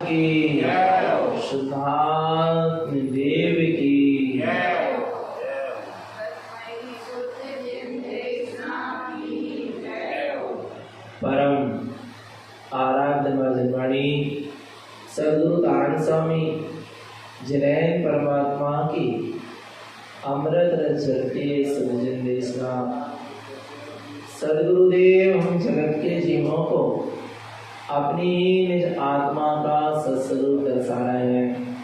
की शुद्धात्म देव की परम आराध्य भजनवाणी सद्गुरु तारण स्वामी जिनैन परमात्मा की अमृत रस झलके सज्जन देशना सद्गुरुदेव हम जगत के जीवों को अपनी निज आत्मा का सत्स्वरूप दर्शा रहे हैं।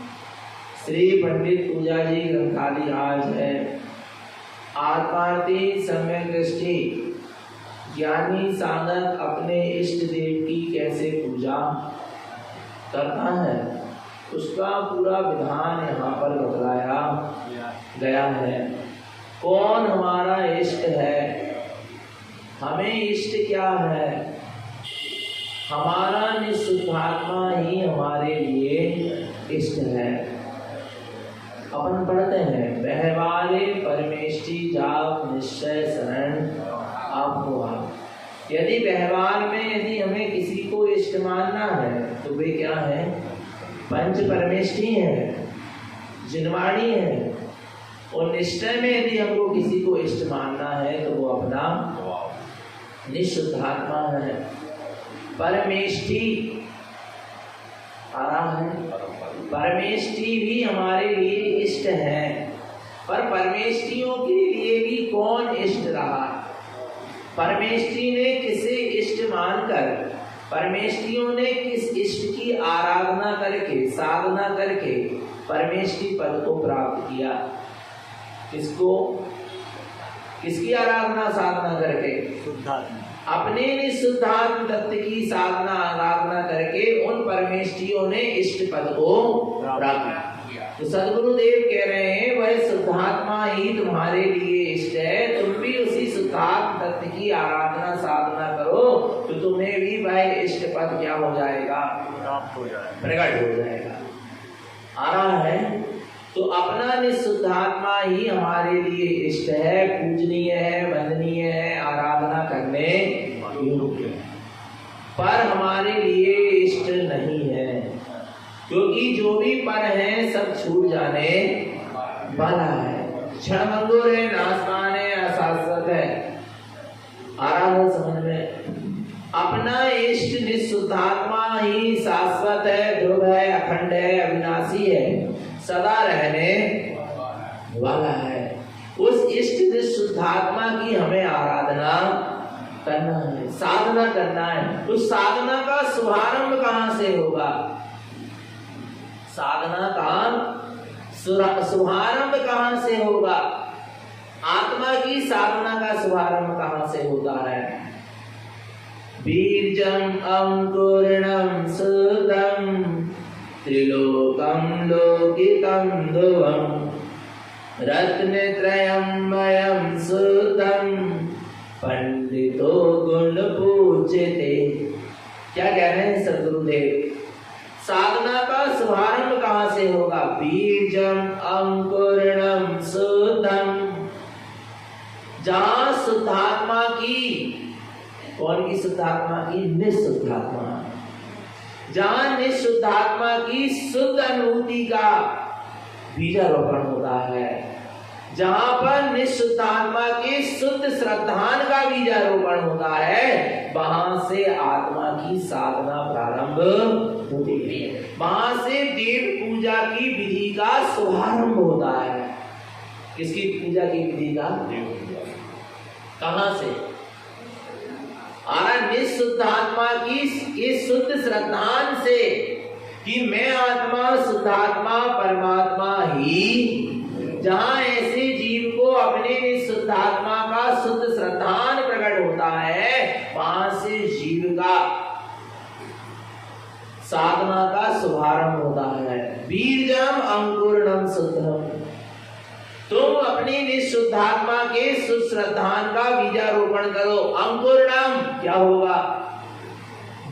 श्री पंडित पूजा जी ग्रंथाली आज है आत्मार्थी सम्यक दृष्टि ज्ञानी साधक अपने इष्ट देव की कैसे पूजा करता है उसका पूरा विधान यहाँ पर बतलाया गया है। कौन हमारा इष्ट है, हमें इष्ट क्या है, हमारा निःशुद्धात्मा ही हमारे लिए इष्ट है। अपन पढ़ते हैं व्यवहारे परमेष्टि जाप निश्चय शरण आपको आप। यदि व्यवहार में यदि हमें किसी को इष्ट मानना है तो वे क्या है, पंच परमेष्टि है, जिनवाणी है। और निश्चय में यदि हमको किसी को इष्ट मानना है तो वो अपना निःशुद्धात्मा है। परमेष्टि आ रहा है, परमेष्टि भी हमारे लिए इष्ट है। पर परमेष्टियों के लिए भी कौन इष्ट रहा, परमेष्टि ने किसे इष्ट मानकर, परमेष्टियों ने किस इष्ट की आराधना करके साधना करके परमेष्टि पद को प्राप्त किया। किसको, किसकी आराधना साधना करके, अपने निःशुद्धात्म तत्व की साधना आराधना करके उन परमेष्टियों ने इष्ट पद को प्राप्त किया। तो सद्गुरुदेव कह रहे हैं वह शुद्धात्मा ही तुम्हारे लिए इष्ट है, तुम भी उसी शुद्धात्म तत्व की आराधना साधना करो तो तुम्हें भी वह इष्ट पद क्या हो जाएगा, प्रकट हो जाएगा। आ रहा है तो अपना निःशुद्धात्मा ही हमारे लिए इष्ट है, पूजनीय है, वंदनीय है, आराधना करने योग्य है। पर हमारे लिए इष्ट नहीं है क्योंकि जो भी पर है सब छूट जाने वाला है, क्षणभंगुर है, नाशवान है, अशाश्वत है। आराधना समझ में, अपना इष्ट निःशुद्धात्मा ही शाश्वत है, ध्रुव है, अखंड है, अविनाशी है, सदा रहने वाला है। उस इष्ट निःशुद्धात्मा की हमें आराधना करना है, साधना करना है। उस साधना का शुभारंभ कहाँ से होगा, साधना का शुभारंभ कहाँ से होगा, आत्मा की साधना का शुभारंभ कहाँ से होता है। बीजम अंकुरणम सुदम त्रिलोकम लोकितम ध्रुवम रत्नत्रयमयं सुतम पंडितो गुण पूज्यते। क्या कह रहे हैं सद्गुरुदेव, साधना का शुभारंभ कहाँ से होगा, बीजम अंकुरणम सुतम, जहाँ शुद्धात्मा की, कौन की शुद्धात्मा की, निःशुद्धात्मा, जहाँ निःशुद्धात्मा की शुद्ध अनुभूति का बीजारोपण होता है, जहाँ पर निःशुद्धात्मा के शुद्ध श्रद्धान का बीजारोपण होता है, वहां से आत्मा की साधना प्रारंभ होती है, वहां से देव पूजा की विधि का शुभारंभ होता है। किसकी पूजा की विधि का, कहां से, निःशुद्धात्मा की इस शुद्ध श्रद्धान से कि मैं आत्मा शुद्धात्मा परमात्मा ही, जहां ऐसे जीव को अपने निःशुद्धात्मा का शुद्ध श्रद्धान प्रकट होता है, वहां से जीव का साधना का शुभारंभ होता है। बीजम अंकुरणम शुद्धम, तुम अपनी निःशुद्धात्मा के सुश्रद्धान का बीजारोपण करो। अंकुरणम क्या होगा,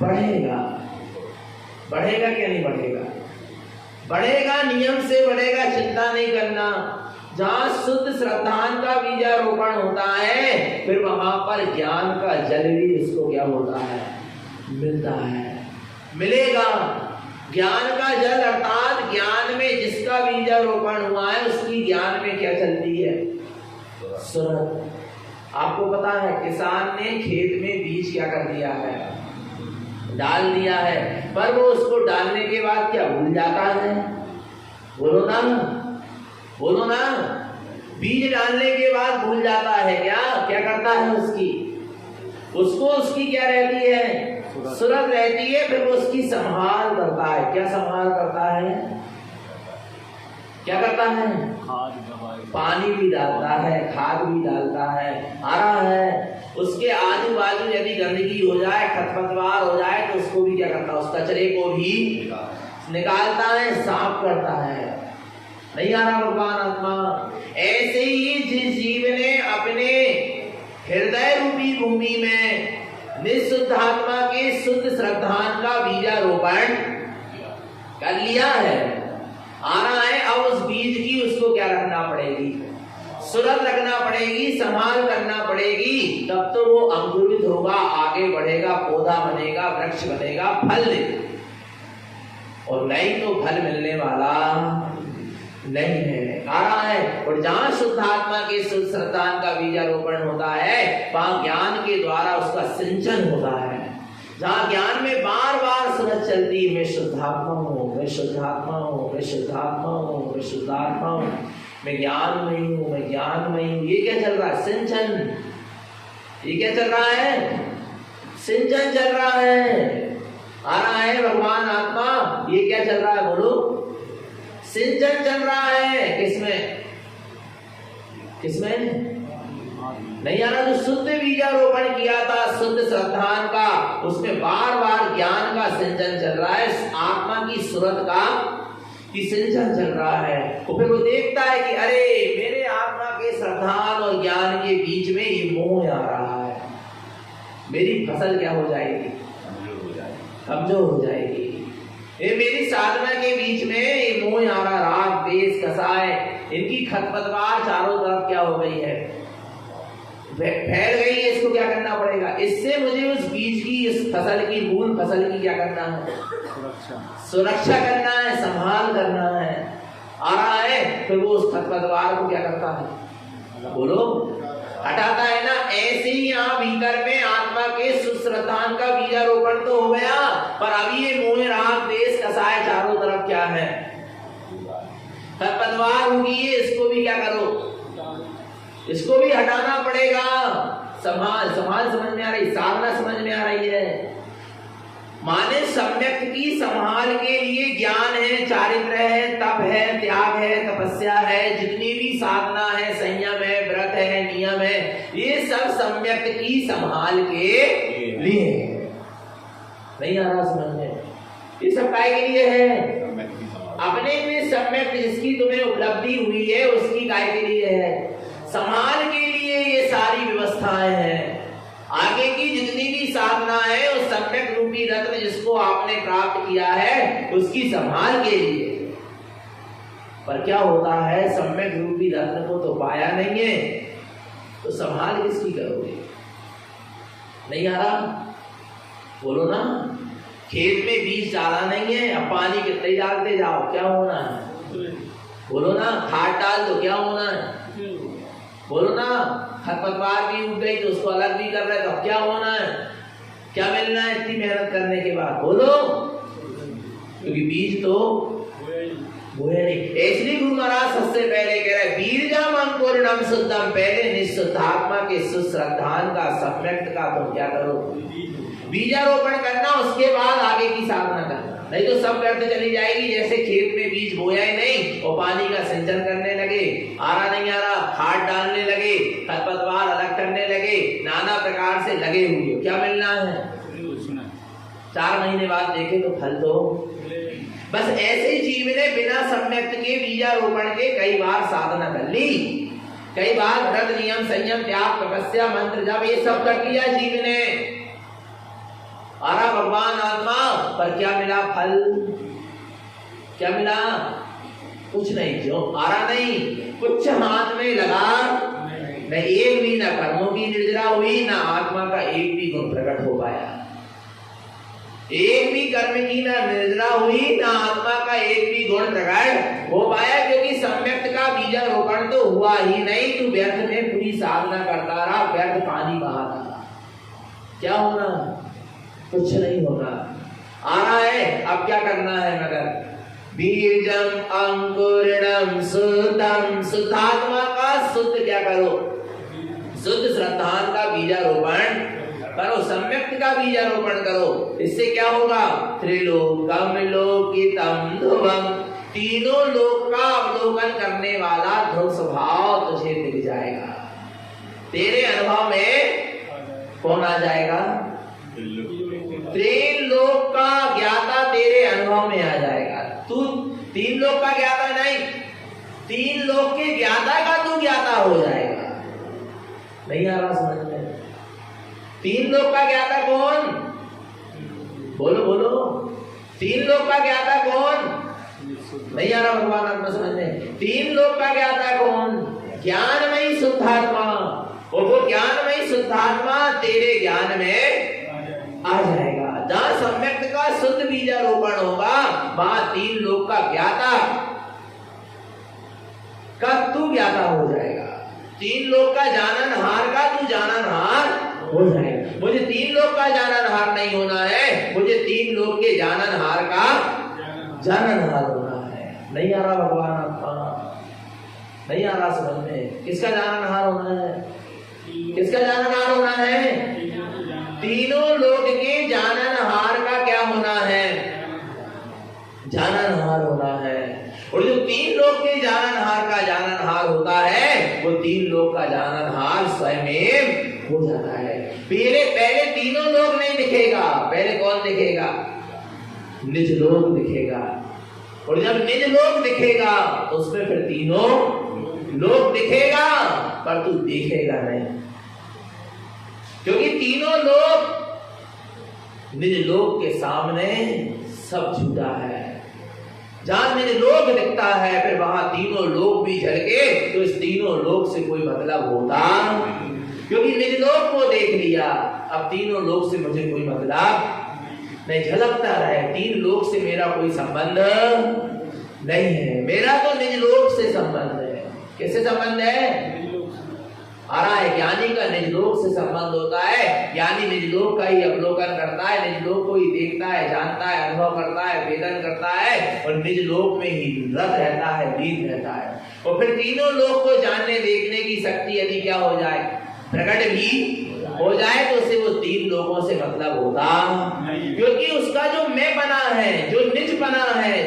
बढ़ेगा, बढ़ेगा क्या नहीं बढ़ेगा, बढ़ेगा, नियम से बढ़ेगा, चिंता नहीं करना। जहाँ शुद्ध श्रद्धान का बीजारोपण होता है फिर वहां पर ज्ञान का जल भी इसको क्या होता है, मिलता है, मिलेगा। ज्ञान का जल अर्थात ज्ञान में जिसका बीजारोपण हुआ है उसकी ज्ञान में क्या चलती है? सुरत। आपको पता है किसान ने खेत में बीज क्या कर दिया है? डाल दिया है, पर वो उसको डालने के बाद क्या भूल जाता है? बोलो ना, बोलो ना। बीज डालने के बाद भूल जाता है क्या? क्या करता है उसको उसकी क्या रहती है? सुरत रहती है। फिर वो उसकी संभाल करता है। क्या संभाल करता है? क्या करता है? पानी भी डालता है, खाद भी डालता है। आ रहा है उसके आजू बाजू यदि गंदगी हो जाए, खरपतवार हो जाए तो उसको भी क्या करता है? उस कचरे को भी निकालता है, साफ करता है। नहीं आ रहा भगवान आत्मा? ऐसे ही जिस जीव ने अपने हृदय रूपी भूमि में निःशुद्ध आत्मा के शुद्ध श्रद्धान का बीजारोपण कर लिया है, आ रहा है, अब उस बीज की उसको क्या रखना पड़ेगी? सुरत रखना पड़ेगी, संभाल करना पड़ेगी। तब तो वो अंकुरित होगा, आगे बढ़ेगा, पौधा बनेगा, वृक्ष बनेगा, फल देगा। और नहीं तो फल मिलने वाला नहीं है। आ रहा है। और जहां शुद्ध आत्मा के शुद्ध श्रद्धान का बीजारोपण होता है वहां ज्ञान के द्वारा उसका सिंचन होता है। जहां ज्ञान में बार बार सुरत चलती है, मैं शुद्धात्मा हूँ, मैं शुद्धात्मा हूँ, मैं शुद्धात्मा हूँ, मैं शुद्धात्मा हूँ, मैं ज्ञानमयी हूँ, मैं ज्ञानमयी हूँ। ये क्या चल रहा है? सिंचन। ये क्या चल रहा है? सिंचन चल रहा है। आ रहा है भगवान आत्मा। ये क्या चल रहा है? बोलो। सिंचन चल रहा है। किसमें? किसमें? नहीं आ रहा? जो शुद्ध बीजारोपण किया था शुद्ध श्रद्धान का, उसमें बार बार ज्ञान का सिंचन चल रहा है, आत्मा की सुरत का की सिंचन चल रहा है। तो फिर वो देखता है कि अरे मेरे आत्मा के श्रद्धान और ज्ञान के बीच में ये मोह आ रहा है, मेरी फसल क्या हो जाएगी? कमजोर हो जाएगी। ये मेरी साधना के बीच में ये मोह आ रहा, राग द्वेष कसाय, इनकी खरपतवार चारों तरफ क्या हो गई है? फैल गई है। इसको क्या करना पड़ेगा? इससे मुझे उस बीज की, इस फसल की, मूल फसल की क्या करना है? सुरक्षा करना है, संभाल करना है। आ रहा है। फिर वो उस खरपतवार को क्या करता है? बोलो। हटाता है ना। ऐसे ही यहाँ भीतर में आत्मा के सुश्रद्धान का बीजारोपण तो हो गया, पर अभी ये मोह राग द्वेष कसाय चारों तरफ क्या है? खरपतवार होगी। इसको भी क्या करो? इसको भी हटाना पड़ेगा। संभाल समझ में आ रही? साधना समझ में आ रही है? माने सम्यक की संभाल के लिए ज्ञान है, चारित्र है, तप है, त्याग है, तपस्या है, जितनी भी साधना है, संयम है, व्रत है, नियम है, ये सब सम्यक की संभाल के लिए। नहीं आ रहा समझ में? ये सब काय के लिए है? अपने में सम्यक जिसकी तुम्हें उपलब्धि हुई है उसकी काय के लिए है? संभाल के लिए ये सारी व्यवस्थाएं हैं। आगे की जितनी भी साधना है उस सम्यक रूपी रत्न जिसको आपने प्राप्त किया है उसकी संभाल के लिए। पर क्या होता है? सम्यक रूपी रत्न को तो पाया नहीं है, तो संभाल किसकी करोगे? नहीं आ रहा? बोलो ना। खेत में बीज डाला नहीं है, अब पानी कितने डालते जाओ, क्या होना है? बोलो ना। खाद डाल दो, क्या होना है? बोलो ना। खरपतवार भी उग गई तो उसको अलग भी कर रहे, तो अब क्या होना है? क्या मिलना है इतनी मेहनत करने के बाद? बोलो। क्योंकि बीज तो बोए नहीं। इसलिए गुरु महाराज सबसे पहले कह रहे बीजम अंकुरणम शुद्धम, पहले निःशुद्धात्मा के सुश्रद्धान का सम्यक्त का तुम क्या करो? बीजारोपण करना, उसके बाद आगे की साधना करना। नहीं तो सब व्यर्थ चली जाएगी। जैसे खेत में बीज बोया ही नहीं और पानी का सिंचन करने लगे, आ रहा नहीं आ रहा, खाद डालने लगे, खरपतवार अलग करने लगे, नाना प्रकार से लगे हुए, क्या मिलना है? 4 महीने बाद देखे तो फल तो। बस ऐसे ही जीव ने बिना सम्यक्त के बीजारोपण के कई बार साधना कर ली, कई बार व्रत नियम संयम त्याग तपस्या मंत्र जब ये सब कर लिया जीव ने। आरा भगवान आत्मा, पर क्या मिला? फल क्या मिला? कुछ नहीं। जो आरा नहीं, कुछ हाथ में लगा न, एक भी न कर्मों की निर्जरा हुई, न आत्मा का एक भी गुण प्रकट हो पाया। एक भी कर्म की ना निर्जरा हुई, ना आत्मा का एक भी गुण प्रकट हो पाया, क्योंकि सम्यक्त का बीजारोपण तो हुआ ही नहीं। तू व्यर्थ में पूरी साधना करता रहा, व्यर्थ पानी बहाता रहा। क्या होना? कुछ नहीं होना। आ रहा है, अब क्या करना है? मगर बीजम अंकुरणम शुद्धम, शुद्धात्मा का शुद्ध क्या करो? शुद्ध श्रद्धान का बीजारोपण करो, सम्यक्त का बीजारोपण करो। इससे क्या होगा? त्रिलोकम लोकितम ध्रुवम, तीनों लोक का अवलोकन करने वाला ध्रुव स्वभाव तुझे दिख जाएगा। तेरे अनुभव में कौन आ जाएगा? त्रिलोक का ज्ञाता तेरे अनुभव में आ जाएगा। तू तीन लोक का ज्ञाता नहीं, तीन लोक के ज्ञाता का तू ज्ञाता हो जाएगा। नहीं आ रहा समझ में? तीन लोक का ज्ञाता कौन? बोलो बोलो, तीन लोक का ज्ञाता कौन? नहीं आ रहा भगवान आत्मा समझ में? तीन लोक का ज्ञाता कौन? ज्ञानमयी शुद्धात्मा। और वो ज्ञानमयी शुद्धात्मा तेरे ज्ञान में आ जाएगा। जहां सम्यक्त का शुद्ध बीजारोपण होगा, वहां तीन लोक का ज्ञाता का तू ज्ञाता हो जाएगा। तीन लोक का जाननहार का तू जाननहार हो जाएगा। मुझे तीन लोक का जाननहार नहीं होना है, मुझे तीन लोक के जाननहार का जाननहार होना है। नहीं आ रहा भगवान आत्मा? नहीं आ रहा समझ में? किसका जाननहार होना है? किसका जाननहार होना है? तीनों लोक के जाननहार का क्या होना है? जाननहार होना है। और जो तीन लोक के जाननहार का जाननहार होता है, वो तीन लोक का जाननहार स्वयं हो जाता है। पहले तीनों लोक नहीं दिखेगा, पहले कौन दिखेगा? निज लोक दिखेगा। और जब निज लोक दिखेगा तो उसमें फिर तीनों लोक दिखेगा, पर तू देखेगा नहीं, क्योंकि तीनों लोक निज लोक के सामने सब झूठा है। जहां निज लोक दिखता है, फिर वहां तीनों लोक भी झलके तो इस तीनों लोक से कोई मतलब होता, क्योंकि निज लोक को देख लिया, अब तीनों लोक से मुझे कोई मतलब नहीं। झलकता रहे, तीन लोक से मेरा कोई संबंध नहीं है, मेरा तो निज लोक से संबंध है। किससे संबंध है? आ रहा है, ज्ञानी का निज लोक से संबंध होता है। ज्ञानी निज लोक का ही अवलोकन करता है, निज लोक को ही देखता है, जानता है, अनुभव करता है, वेदन करता है, और निज लोक में ही रत रहता है, लीन रहता है। और फिर तीनों लोक को जानने देखने की शक्ति यदि क्या हो जाए, प्रकट भी हो जाए, तो उसे वो तीन लोगों से मतलब होता, क्योंकि उसका जो मैं बना है, जो निज बना है,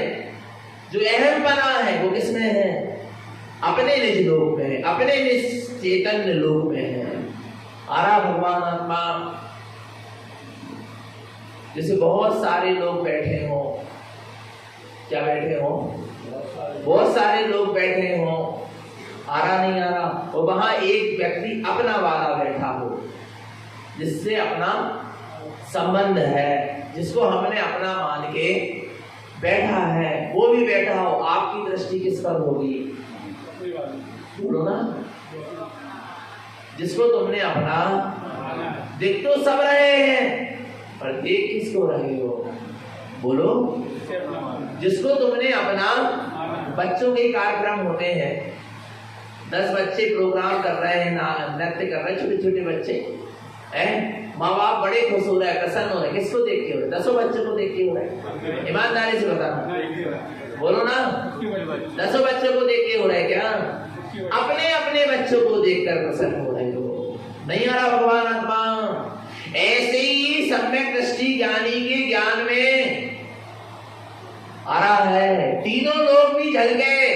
जो अहम बना है, वो किसमें है? अपने निज लोक में है, अपने निज चैतन्य लोक में है। आ रहा भगवान आत्मा? जैसे बहुत सारे लोग बैठे हो, क्या बैठे हो? बहुत सारे लोग बैठे हो, आ रहा नहीं आ रहा? और वहां एक व्यक्ति अपना वाला बैठा हो, जिससे अपना संबंध है, जिसको हमने अपना मान के बैठा है, वो भी बैठा हो, आपकी दृष्टि किस पर होगी? बोलो ना। जिसको तुमने अपना, देख तो सब रहे हैं, पर देख किसको रहे हो? बोलो। जिसको तुमने अपना, बच्चों के कार्यक्रम होते हैं, 10 बच्चे प्रोग्राम कर रहे हैं, नृत्य कर रहे हैं, छोटे छोटे बच्चे हैं, माँ बाप बड़े खुश हो रहे हैं, प्रसन्न हो रहे हैं। किसको देख के हो रहे? 10 बच्चों को देख के हो रहे हैं? ईमानदारी से बताना, बोलो ना। 10 बच्चों को देख के हो रहे हैं क्या? अपने अपने बच्चों को देखकर प्रसन्न हो रहे हो। नहीं आ रहा भगवान आत्मा? ऐसे ही सम्यक दृष्टि ज्ञानी के ज्ञान में आ रहा है। तीनों लोग भी झल गए,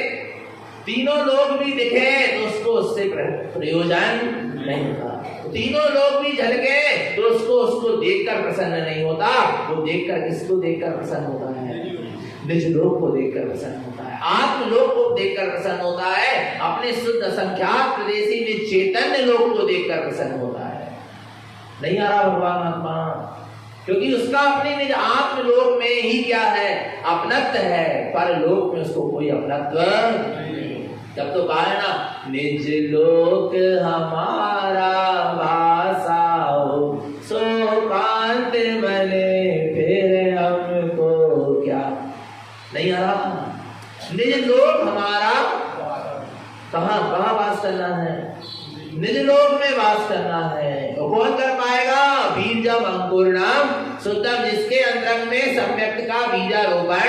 तीनों लोग भी दिखे, तो उसको उससे प्रयोजन नहीं होता। तीनों लोग भी झल गए, तो उसको देखकर प्रसन्न नहीं होता। वो देखकर, किसको देखकर प्रसन्न होता है? निज लोक को देखकर प्रसन्न होता है, आत्मलोक को देखकर प्रसन्न होता है, अपने शुद्ध असंख्यात प्रदेशी निज चैतन्य लोक को देखकर प्रसन्न होता है। नहीं आ रहा भगवान आत्मा? क्योंकि उसका अपने निज आत्मलोक में ही क्या है? अपनत्व है, पर लोक में उसको कोई अपनत्व नहीं। जब तो कहा है ना, निज लोक हमारा वासा हो, सो कांत बने फिर नहीं आ रहा। निज लोक हमारा कहाँ कहाँ वास करना है? निज लोक में वास करना है। तो कौन कर पाएगा? बीजम अंकुरणाम शुद्धम, जिसके अंतरंग में सम्यक्त का बीजारोपण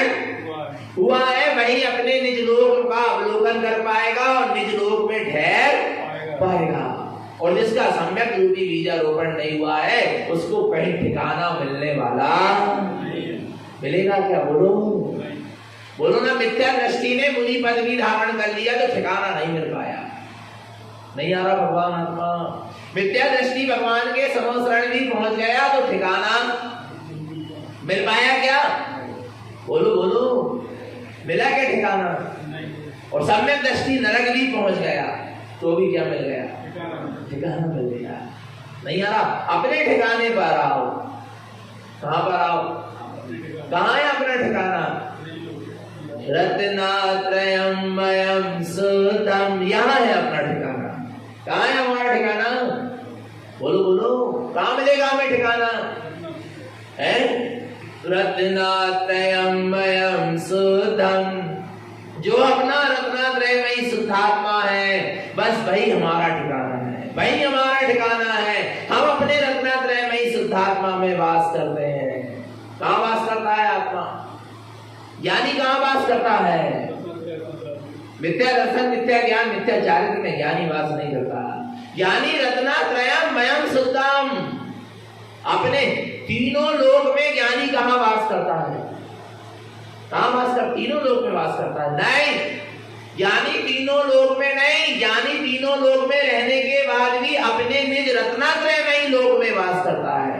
हुआ है, वही अपने निज लोक का अवलोकन कर पाएगा और निज लोक में ठहर पाएगा। और जिसका सम्यक रूपी बीजारोपण नहीं हुआ है, उसको कहीं ठिकाना मिलने वाला मिलेगा क्या? बोलो बोलो ना। मिथ्या दृष्टि ने मुनि पदवी धारण कर लिया तो ठिकाना नहीं मिल पाया। नहीं आ रहा भगवान आत्मा। मिथ्या दृष्टि भगवान के समोसरण भी पहुंच गया तो ठिकाना मिल पाया क्या? बोलो बोलो, मिला क्या ठिकाना? और सम्यक दृष्टि नरक भी पहुंच गया तो भी क्या मिल गया? ठिकाना मिल गया। नहीं आ रहा। अपने ठिकाने पर आओ। कहां पर आओ? कहां है अपना ठिकाना? रत्नात्रयमयं सुतम, यहाँ है अपना ठिकाना। कहाँ है हमारा ठिकाना? बोलो बोलो, कहाँ मिलेगा हमें ठिकाना? है रत्नात्रयमयं सुतम, जो अपना रत्नात्रयमयी शुद्धात्मा है, बस वही हमारा ठिकाना है, वही हमारा ठिकाना है। हम अपने रत्नात्रयमयी शुद्धात्मा में वास करते हैं। कहाँ वास करता है आत्मा? ज्ञानी कहाँ वास करता है? मिथ्या दर्शन, मिथ्या ज्ञान, मिथ्या चारित्र में ज्ञानी वास नहीं करता। ज्ञानी रत्नात्रयमयं शुद्धम, अपने तीनों लोक में ज्ञानी कहाँ वास करता है? कहाँ वास करता? तीनों लोक में वास करता है। नहीं, ज्ञानी तीनों लोक में नहीं, ज्ञानी तीनों लोक में रहने के बाद भी अपने निज रत्नात्रयमयी लोक में वास करता है।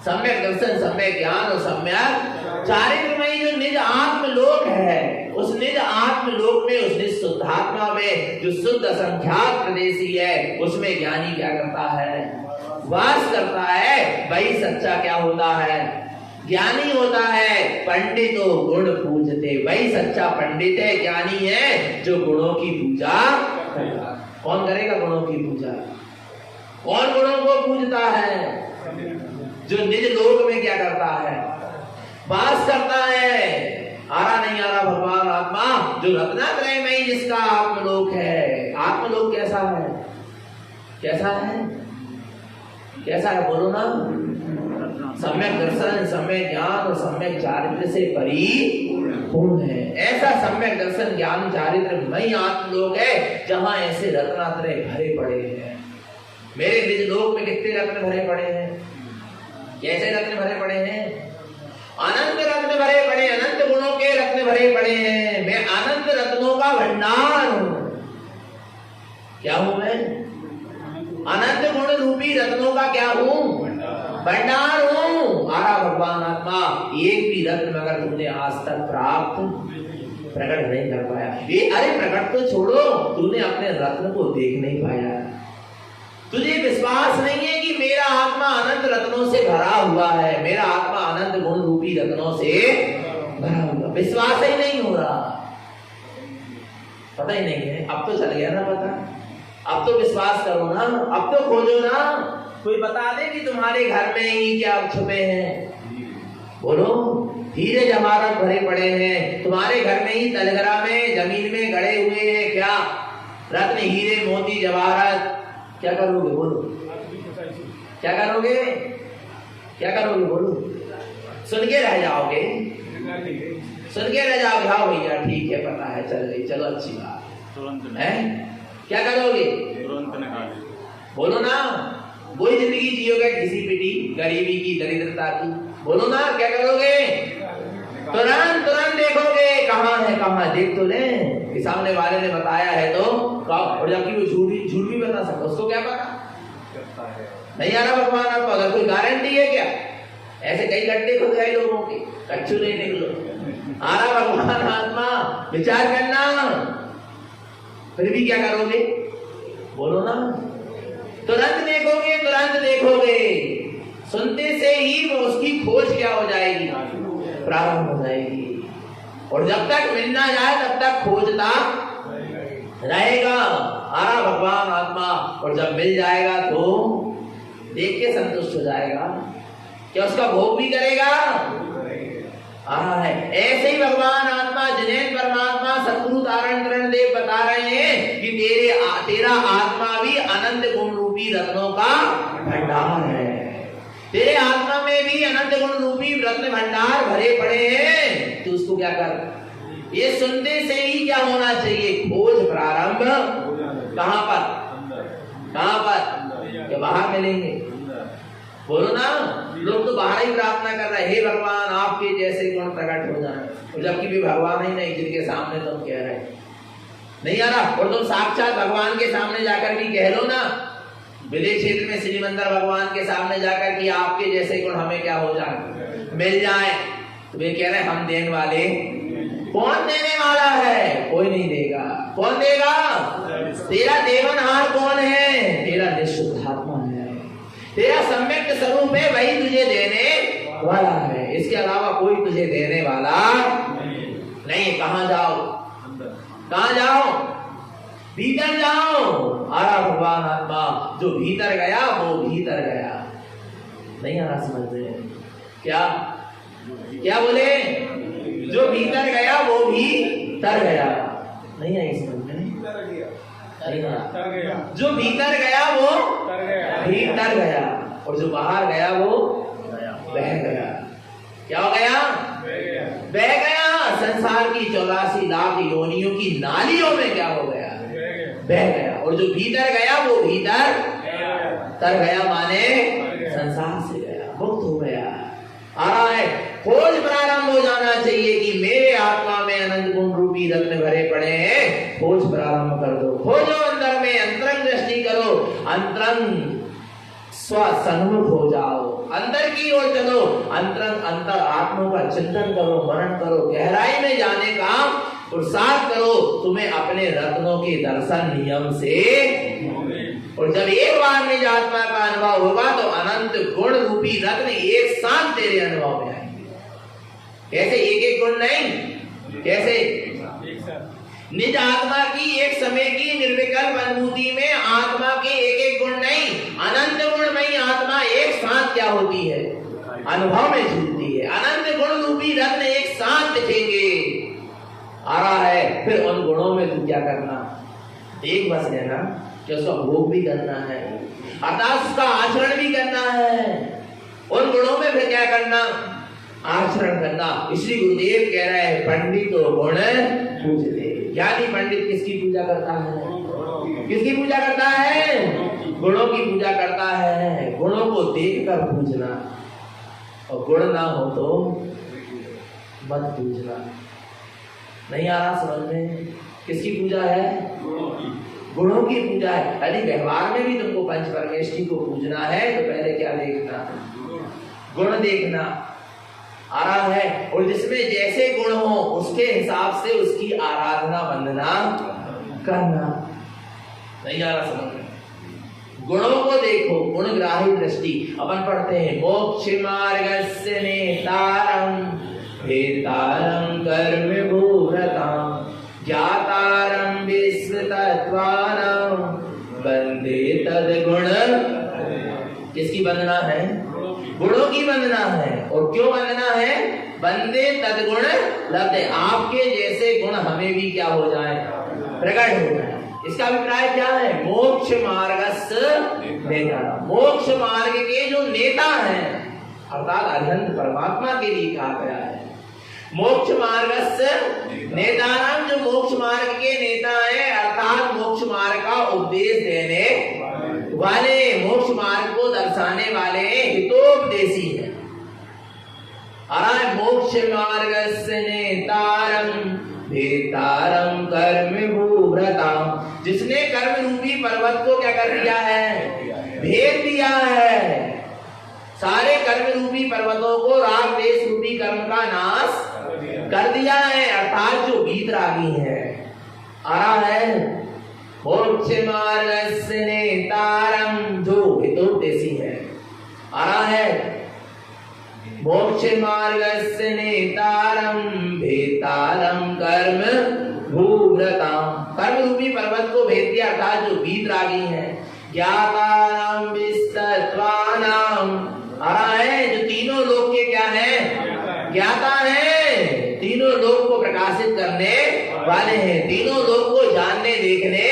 सम्यक दर्शन, सम्यक ज्ञान और सम्यक चारित्रमयी जो निज आत्मलोक है, उस निज आत्मलोक में, उस निज शुद्धात्मा में जो शुद्ध असंख्यात प्रदेशी है, उसमें ज्ञानी क्या करता है? वास करता है। वही सच्चा क्या होता है? ज्ञानी होता है। पंडितो गुण पूजते, वही सच्चा पंडित है, ज्ञानी है, जो गुणों की पूजा करता है। कौन करेगा गुणों की पूजा? कौन गुणों को पूजता है? जो निज लोक में क्या करता है? वास करता है। आ रहा नहीं आ रहा भगवान आत्मा? जो रत्नात्रयमयी जिसका आत्मलोक है। आत्मलोक कैसा है? कैसा है? कैसा है? बोलो ना। सम्यक दर्शन, सम्यक ज्ञान और सम्यक चारित्र से परिपूर्ण है। ऐसा सम्यक दर्शन, ज्ञान, चारित्र मई आत्मलोक है, जहां ऐसे रत्नात्रय भरे पड़े हैं। मेरे निज लोक में कितने रत्न भरे पड़े हैं? कैसे रत्न भरे पड़े हैं? अनंत रत्न भरे पड़े, अनंत गुणों के रत्न भरे पड़े हैं। मैं अनंत रत्नों का भंडार हूं। क्या हूं मैं? अनंत गुण रूपी रत्नों का क्या हूं? भंडार हूं। आरा भगवान आत्मा, एक भी रत्न अगर तुमने आज तक प्राप्त प्रकट नहीं कर पाया, ये अरे प्रकट तो छोड़ो, तूने अपने रत्न को देख नहीं पाया। तुझे विश्वास नहीं है कि मेरा आत्मा अनंत रत्नों से भरा हुआ है, मेरा आत्मा अनंत गुण रूपी रत्नों से भरा हुआ। विश्वास ही नहीं हो रहा। पता ही नहीं है। अब तो चल गया ना पता। अब तो विश्वास करो ना, अब तो खोजो ना। कोई बता दे कि तुम्हारे घर में ही क्या छुपे हैं। बोलो, हीरे जवाहरात भरे पड़े हैं तुम्हारे घर में ही, तलगरा में, जमीन में गड़े हुए हैं क्या रत्न, हीरे, मोती, जवाहरात। क्या करोगे? बोलो, क्या करोगे? क्या करोगे? बोलो। सुन के रह जाओगे, सुन के रह जाओगे। हाँ भैया ठीक है, पता है, चल गई, चलो अच्छी बात है। क्या करोगे? तुरंत निकाल। बोलो ना। वही जिंदगी जियोगे, घिसी पिटी, गरीबी की, दरिद्रता की। बोलो ना, क्या करोगे? तुरंत तुरंत देखोगे कहाँ है, कहाँ देख तो ले कि सामने वाले ने बताया है तो, और जबकि वो झूठ भी बता सकता, उसको क्या पता? नहीं आ रहा भगवान आपको? अगर कोई गारंटी है क्या? ऐसे कई गड्ढे खुद गए लोगों के, कच्चू नहीं निकलो। आ रहा भगवान आत्मा, विचार करना। फिर भी क्या करोगे? बोलो ना। तुरंत देखोगे, तुरंत देखोगे। सुनते से ही वो उसकी खोज क्या हो जाएगी? प्रारंभ हो जाएगी। और जब तक मिल ना जाए तब तक खोजता रहेगा। आ रहा भगवान आत्मा। और जब मिल जाएगा तो देख के संतुष्ट हो जाएगा। क्या उसका भोग भी करेगा? आ रहा है। ऐसे ही भगवान आत्मा जिनेन्द्र परमात्मा सतगुरु तारण तरण देव बता रहे हैं कि तेरा आत्मा भी अनंत गुण रूपी रत्नों का भंडार है। तेरे आत्मा में भी अनंत गुण रूपी रत्न भंडार भरे पड़े हैं। तो उसको क्या कर, ये सुनते से ही क्या होना चाहिए, खोज प्रारंभ कहां पर, कहां पर, क्या बाहर मिलेंगे, बोलो ना। लोग तो बाहर ही प्रार्थना कर रहे हैं, हे भगवान आपके जैसे गुण प्रकट हो जाए, जबकि भी भगवान ही नहीं जिनके सामने तुम कह रहे नहीं आ रहा। और तुम साक्षात भगवान के सामने जाकर भी कह लो ना, विलेय क्षेत्र में श्रीमंदिर भगवान के सामने जाकर कि आपके जैसे गुण हमें क्या हो जाए, मिल जाए। तो वे कह रहे हैं हम देने वाले, कौन देने वाला है, कोई नहीं देगा। कौन देगा, तेरा देवनहार कौन है, तेरा निःशुद्धात्मा है, तेरा सम्यक स्वरूप है, वही तुझे देने वाला है। इसके अलावा कोई तुझे देने वाला नहीं। कहां जाओ, कहां जाओ, भीतर जाओ। आरा भगवान आत्मा जो भीतर गया वो भीतर गया। नहीं आ रहा समझ रहे, क्या क्या बोले, जो भीतर गया वो भी तर गया। नहीं आई समझ में, जो भीतर गया वो भीतर गया, और जो बाहर गया वो बह गया। क्या हो गया, बह गया। संसार की 84 लाख योनियों की नालियों में क्या हो गया, बह गया। और जो भीतर गया वो भीतर तर गया, माने संसार से गया, मुक्त हो गया। आ रहा है, खोज प्रारंभ हो जाना चाहिए कि मेरे आत्मा में अनंत गुण रूपी रत्न भरे पड़े हैं। खोज प्रारंभ कर दो, खोजो अंदर में, अंतरंग दृष्टि करो, अंतरंग स्वसन्मुख हो जाओ, अंदर की ओर चलो, अंतरंग अंतर आत्मा का चिंतन करो, मनन करो, गहराई में जाने का पुरुषार्थ करो। तुम्हें अपने रत्नों के दर्शन नियम से, और जब एक बार निज आत्मा का अनुभव होगा तो अनंत गुण रूपी रत्न एक साथ तेरे अनुभव में आएंगे। कैसे, एक एक गुण नहीं, कैसे, निज आत्मा की एक समय की निर्विकल्प अनुभूति में आत्मा के एक एक गुण नहीं, अनंत गुणमयी आत्मा एक साथ क्या होती है, अनुभव में झूलती है। अनंत गुण रूपी रत्न एक साथ दिखेंगे। आ रहा है, फिर उन गुणों में तू क्या करना, एक बस लेना कि उसका भोग भी करना है, अर्थात उसका आचरण भी करना है। उन गुणों में फिर क्या करना, आचरण करना। इसलिए गुरुदेव कह रहे हैं पंडित गुण पूजते। यानी पंडित किसकी पूजा करता है, किसकी पूजा करता है, गुणों की पूजा करता है। गुणों को देखकर पूजना, और गुण ना हो तो मत पूजना। नहीं आ रहा समझ में, किसकी पूजा है, गुणों की पूजा है। यदि व्यवहार में भी तुमको पंच परमेष्ठी को पूजना है तो पहले क्या देखना, गुण देखना। आ रहा है, और जिसमें जैसे गुण हो उसके हिसाब से उसकी आराधना वंदना करना। नहीं आ रहा समझ में, गुणों को देखो, गुणग्राही दृष्टि। अपन पढ़ते हैं मोक्ष मार्गस्य नेतारं हेतारं कर्म भूव्रतां ज्ञातारं विस्मृतत्वानां वंदे तद्गुण। किसकी वंदना है, गुणों की वंदना है। और क्यों वंदना है, वंदे तद्गुण लब्धे, आपके जैसे गुण हमें भी क्या हो जाए, प्रकट हो जाए। इसका अभिप्राय क्या है, मोक्ष मार्गस्य नेता, मोक्ष मार्ग के जो नेता हैं, अर्थात अरिहंत परमात्मा के लिए कहा गया है मोक्ष मार्गस्य नेताराम, जो मोक्ष मार्ग के नेता हैं, अर्थात मोक्ष मार्ग का उपदेश देने वाले, मोक्ष मार्ग को दर्शाने वाले हितोपदेशी हैं। मोक्ष मार्गस्य नेतारं भेतारं कर्म भूव्रतां, जिसने कर्म रूपी पर्वत को क्या कर दिया है, भेद दिया है। सारे कर्म रूपी पर्वतों को राग देश रूपी कर्म का नाश कर दिया है, अर्थात जो वीतरागी है। आ रहा है मोक्ष मार्गस्य नेतारं, जो हितोपदेशी है। आ रहा है मोक्ष मार्गस्य नेतारं भेतारं कर्म भूव्रतां, कर्म रूपी पर्वत को भेद दिया, अर्थात जो वीतरागी है। ज्ञातारं विस्तत्वानां, आ रहा है जो तीनों लोक के क्या है, ज्ञाता है। को प्रकाशित करने वाले हैं, तीनों लोक को जानने देखने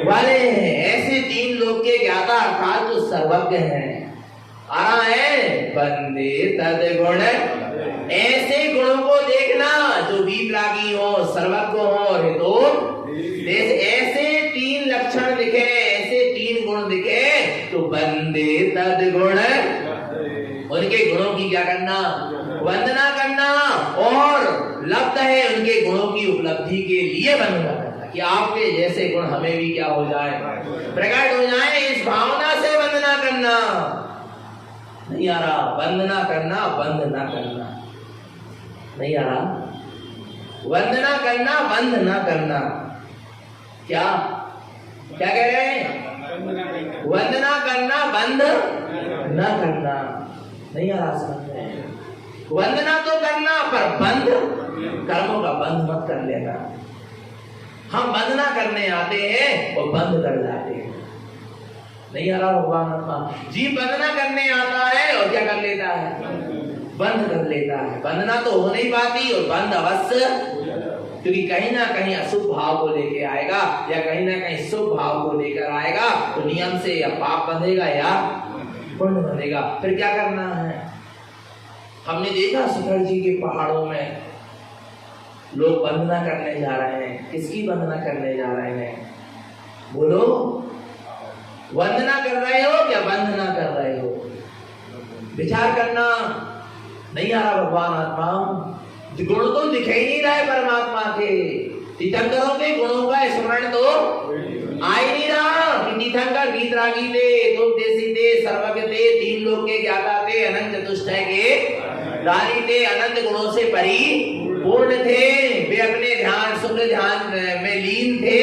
वाले हैं। ऐसे तीन लोक के ज्ञाता अर्थात जो सर्वज्ञ हैं। आ रहा है बंदे तद्गुण, ऐसे गुणों को देखना जो वीतरागी हो, सर्वज्ञ हो और हितो। ऐसे तीन लक्षण दिखे, ऐसे तीन गुण दिखे तो बंदे तद्गुण, उनके गुणों की क्या करना, वंदना करना, और लब्ध है उनके गुणों की उपलब्धि के लिए वंदना करना कि आपके जैसे गुण हमें भी क्या हो जाए, प्रकट हो जाए। इस भावना से वंदना करना। नहीं आ रहा, वंदना करना, बंद ना करना। नहीं आ रहा, वंदना करना, बंद ना करना। क्या क्या कह रहे हैं? वंदना करना, बंद ना करना। नहीं आ रहा समझ में? वंदना तो करना पर बंद, कर्मों का बंद मत कर लेना। हम वंदना करने आते हैं और बंद कर जाते हैं। नहीं आ रहा भगवान आत्मा? जीव वंदना करने आता है और क्या कर लेता है, बंद कर लेता है। वंदना तो हो नहीं पाती और बंद अवश्य, क्योंकि कहीं ना कहीं अशुभ भाव को लेके आएगा या कहीं ना कहीं शुभ भाव को लेकर आएगा, तो नियम से या पाप बंधेगा या पुण्य बंधेगा। फिर क्या करना है? हमने देखा शिखर जी के पहाड़ों में लोग वंदना करने जा रहे हैं। किसकी वंदना करने जा रहे हैं? बोलो, वंदना कर रहे हो क्या वंदना कर रहे हो? विचार करना। नहीं आ रहा भगवान आत्मा? गुण तो दिखाई नहीं रहा है परमात्मा के। तीर्थंकरों के गुणों का स्मरण तो आ ही नहीं रहा कि तीर्थंकर वीतरागी थे, तुलदेशी थे, सर्वज्ञ थे, तीन लोक के ज्ञाता थे, अनंत चतुष्टय के दानी थे, अनंत गुणों से परिपूर्ण थे, वे अपने ध्यान शुक्ल ध्यान में लीन थे।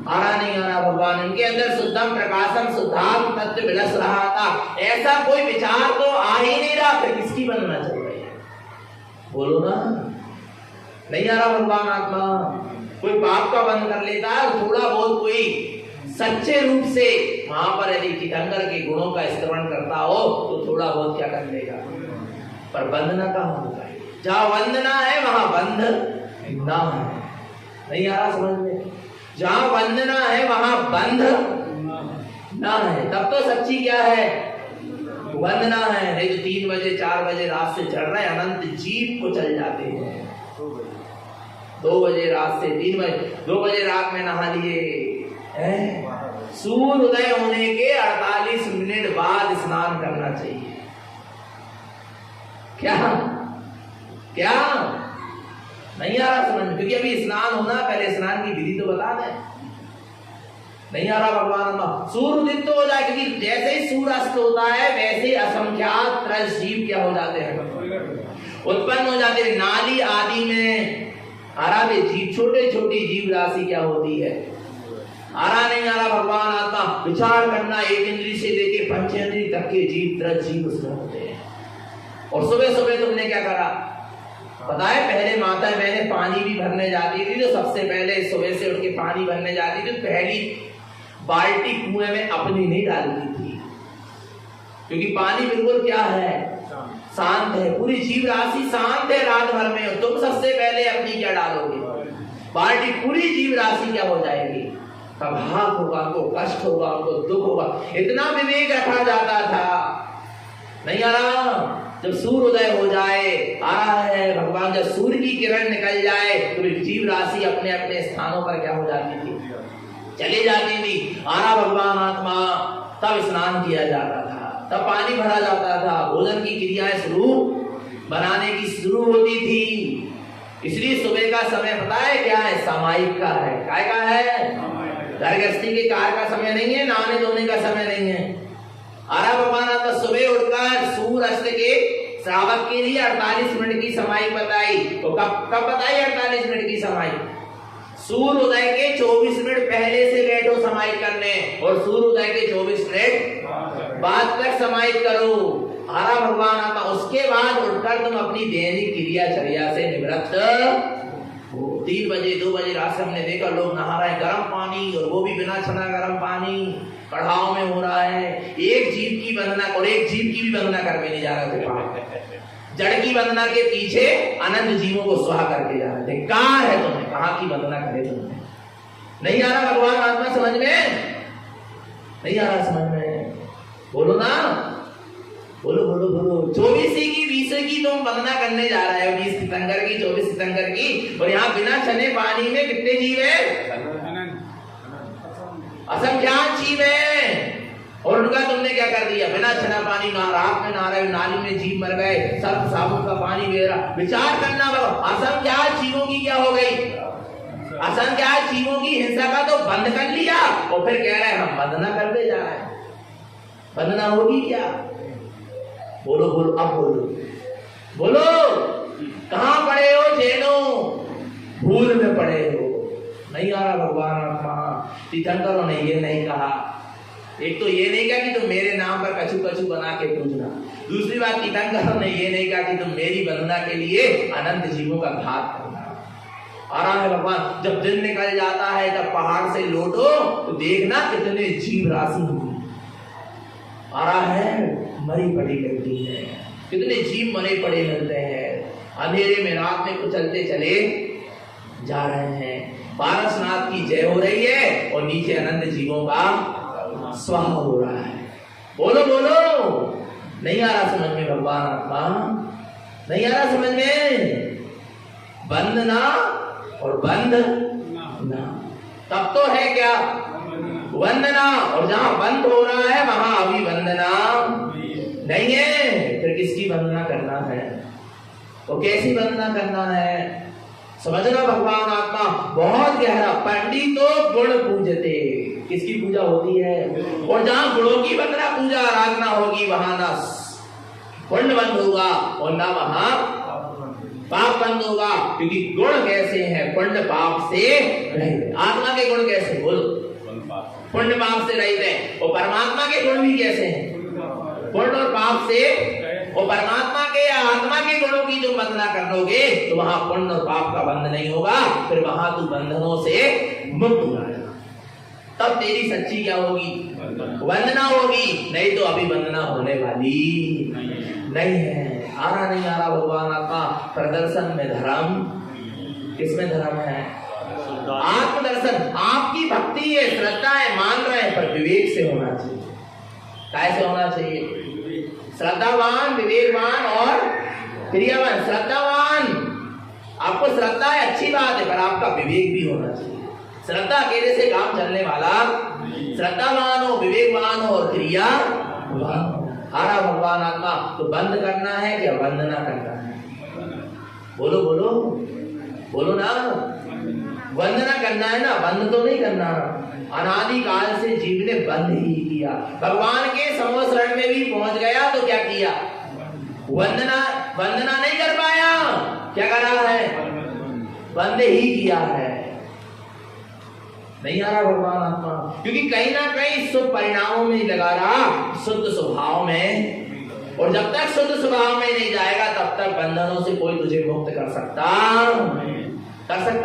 आ रहा नहीं आ रहा भगवान? उनके अंदर शुद्धम प्रकाशम शुद्धात्म तत्व विलस रहा था। ऐसा कोई विचार तो आ ही नहीं रहा, फिर किसकी वंदना चल रही है? बोलो ना। नहीं आ रहा भगवान आत्मा? कोई पाप का बंद कर लेता है, थोड़ा बहुत कोई सच्चे रूप से वहां पर यदि तीर्थंकर के गुणों का स्मरण करता हो तो थोड़ा बहुत क्या कर लेगा, पर वंदना कहाँ होगा? जहाँ वंदना है वहां बंध ना है। नहीं आ रहा समझ में? जहाँ वंदना है वहां बंध ना है, तब तो सच्ची क्या है, वंदना है। नहीं तो 3 बजे 4 बजे रात से चढ़ रहे अनंत जीव को चल जाते हैं। 2 बजे रात से 3 बजे, 2 बजे रात में नहा लिए, सूर्य उदय होने के 48 मिनट बाद स्नान करना चाहिए। क्या क्या नहीं आ रहा समझ? क्योंकि अभी स्नान होना, पहले स्नान की विधि तो बता दें। नहीं आ रहा भगवान? सूर्य उदित तो हो जाए, क्योंकि जैसे ही सूर्य अस्त होता है वैसे असंख्यात त्रस जीव क्या हो जाते हैं, उत्पन्न हो जाते हैं। नाली आदि में आराधे जीव, छोटे छोटी जीव राशि क्या होती है? आ रहा नहीं आ रहा भगवान आत्मा? विचार करना, एक इंद्री से लेके पंचेंद्री तक के जीव त्रस जीव उसमें होते हैं। और सुबह सुबह तुमने क्या करा पता है? पहले माता बहने पानी भी भरने जाती थी तो सबसे पहले सुबह से उठ के पानी भरने जाती थी, पहली बाल्टी कुएं में अपनी नहीं डालती थी, क्योंकि पानी बिल्कुल क्या है, शांत है। पूरी जीव राशि शांत है रात भर में, तुम सबसे पहले अपनी क्या डालोगे? बाल्टी। पूरी जीव राशि क्या हो जाएगी? प्रभाव होगा, उनको कष्ट होगा, उनको दुख होगा। इतना विवेक रखा जाता था। नहीं आ रहा? जब सूर्य उदय हो जाए, आ रहा है भगवान, जब सूर्य की किरण निकल जाए तो जीव राशि अपने अपने स्थानों पर क्या हो जाती थी, चली जाती थी। आ रहा भगवान आत्मा? तब स्नान किया जाता था, तब पानी भरा जाता था, भोजन की क्रियाएं शुरू बनाने की शुरू होती थी। इसलिए सुबह का समय पता है क्या है? सामायिक का है। काय का है? घर गृहस्थी के कार्य का समय नहीं है, नहाने धोने का समय नहीं है। आरा भगवान आता सुबह उठकर सूर्य अस्त के श्रावक के लिए 48 मिनट की समाई बताई। तो कब बताई 48 मिनट की समाई? सूर्य उदय के 24 मिनट पहले से बैठो समाई करने, और सूर्य उदय के 24 मिनट बाद तक समाई करो। आरा भगवान आता उसके बाद उठकर तुम अपनी दैनिक क्रियाचर्या से निवृत्त। 3 बजे 2 बजे रात से हमने देखा लोग नहा रहे हैं गर्म पानी, और वो भी बिना छना गर्म पानी कढ़ाओ में हो रहा है। एक जीव की वंदना और एक जीव की भी वंदना कर भी नहीं जा रहा थे। जड़ की वंदना के पीछे अनंत जीवों को स्वाहा करके जा रहे थे। कहाँ है तुम्हें, कहाँ की वंदना करे तुमने? नहीं आ रहा भगवान आत्मा समझ में? नहीं आ रहा समझ में? बोलो ना, बोलो बोलो बोलो। 24 की 20 की तुम वंदना करने जा रहे हो, 20 सितंबर की, 24 सितंबर की, और यहाँ बिना छने पानी में कितने जीव है? असंख्यात जीव है। और उनका तुमने क्या कर दिया? बिना छना पानी रात में नहा रहे, नाली में जीव मर गए, सर्फ साबुन का पानी बेरा। विचार करना, असंख्यात जीवों की क्या हो गई? असंख्यात जीवों की हिंसा का तो बंद कर लिया, और फिर कह रहे हैं हम वंदना करते जा रहे हैं। वंदना होगी क्या? बोलो बोलो, अब बोलो बोलो। कहां पड़े हो जैनो? भूल में पड़े हो। नहीं आ रहा भगवान आत्मा। तीर्थंकरों ने ये नहीं कहा, एक तो ये नहीं कहा कि तुम मेरे नाम पर कछु कछु बना के पूजना, दूसरी बात तीर्थंकरों ने ये नहीं कहा कि तुम मेरी वंदना के लिए अनंत जीवों का घात करना। आ रहा है भगवान, जब दिन निकल जाता है तब पहाड़ से लौटो तो देखना कितने जीव राशि होगी। आ रहा है, मरी पड़ी लगती है, कितने जीव मरे पड़े मिलते हैं। अंधेरे में रात में कुचलते चले जा रहे हैं। पारसनाथ की जय हो रही है और नीचे अनंत जीवों का स्वाहा हो रहा है। बोलो बोलो। नहीं आ रहा समझ में भगवान आत्मा? नहीं आ रहा समझ में? वंदना और बंद ना, तब तो है क्या? वंदना। और जहां बंद हो रहा है वहां अभी वंदना नहीं है। फिर किसकी वंदना करना है? तो कैसी वंदना करना है? समझना भगवान आत्मा बहुत गहरा। पंडितों गुण पूजते, किसकी पूजा होती है? और जहां गुणों की वंदना पूजा आराधना होगी वहां ना पुण्य बंद होगा और ना वहां पाप बंद होगा। क्योंकि गुण कैसे हैं? पुण्य पाप से रहित। आत्मा के गुण कैसे? बोलो। पुण्य पाप से रहित है। और परमात्मा के गुण भी कैसे हैं? पुण्य और पाप से। और परमात्मा के या आत्मा के गुणों की जो वंदना करोगे तो वहां पुण्य और पाप का बंध नहीं होगा, फिर वहां तू बंधनों से मुक्त हो जाएगा। तब तेरी सच्ची क्या होगी? वंदना होगी। नहीं तो अभी वंदना होने वाली नहीं है। आ रहा नहीं आ रहा भगवान आत्मा? प्रदर्शन में धर्म, किसमें धर्म है? आत्मदर्शन। आपकी भक्ति है, श्रद्धा है, मान रहे हैं, पर विवेक से होना चाहिए। कैसे होना चाहिए? श्रद्धावान, विवेकवान और क्रियावान। श्रद्धावान, आपको श्रद्धा है, अच्छी बात है, पर आपका विवेक भी होना चाहिए। श्रद्धा अकेले से काम चलने वाला, श्रद्धावान हो, विवेकवान हो और क्रियावान। हारा भगवान आत्मा। तो बंद करना है क्या वंदना करना है? बोलो बोलो बोलो ना। वंदना करना है ना, बंद तो नहीं करना। अनादि काल से जीव ने बंद ही किया। भगवान के समोसरण में भी पहुंच गया तो क्या किया? वंदना नहीं कर पाया। क्या कर रहा है? बंद ही किया है। नहीं आ रहा भगवान आत्मा? क्योंकि कहीं ना कहीं शुभ परिणामों में लगा रहा, शुद्ध स्वभाव में। और जब तक शुद्ध स्वभाव में नहीं जाएगा तब तक बंधनों से कोई तुझे मुक्त कर सकता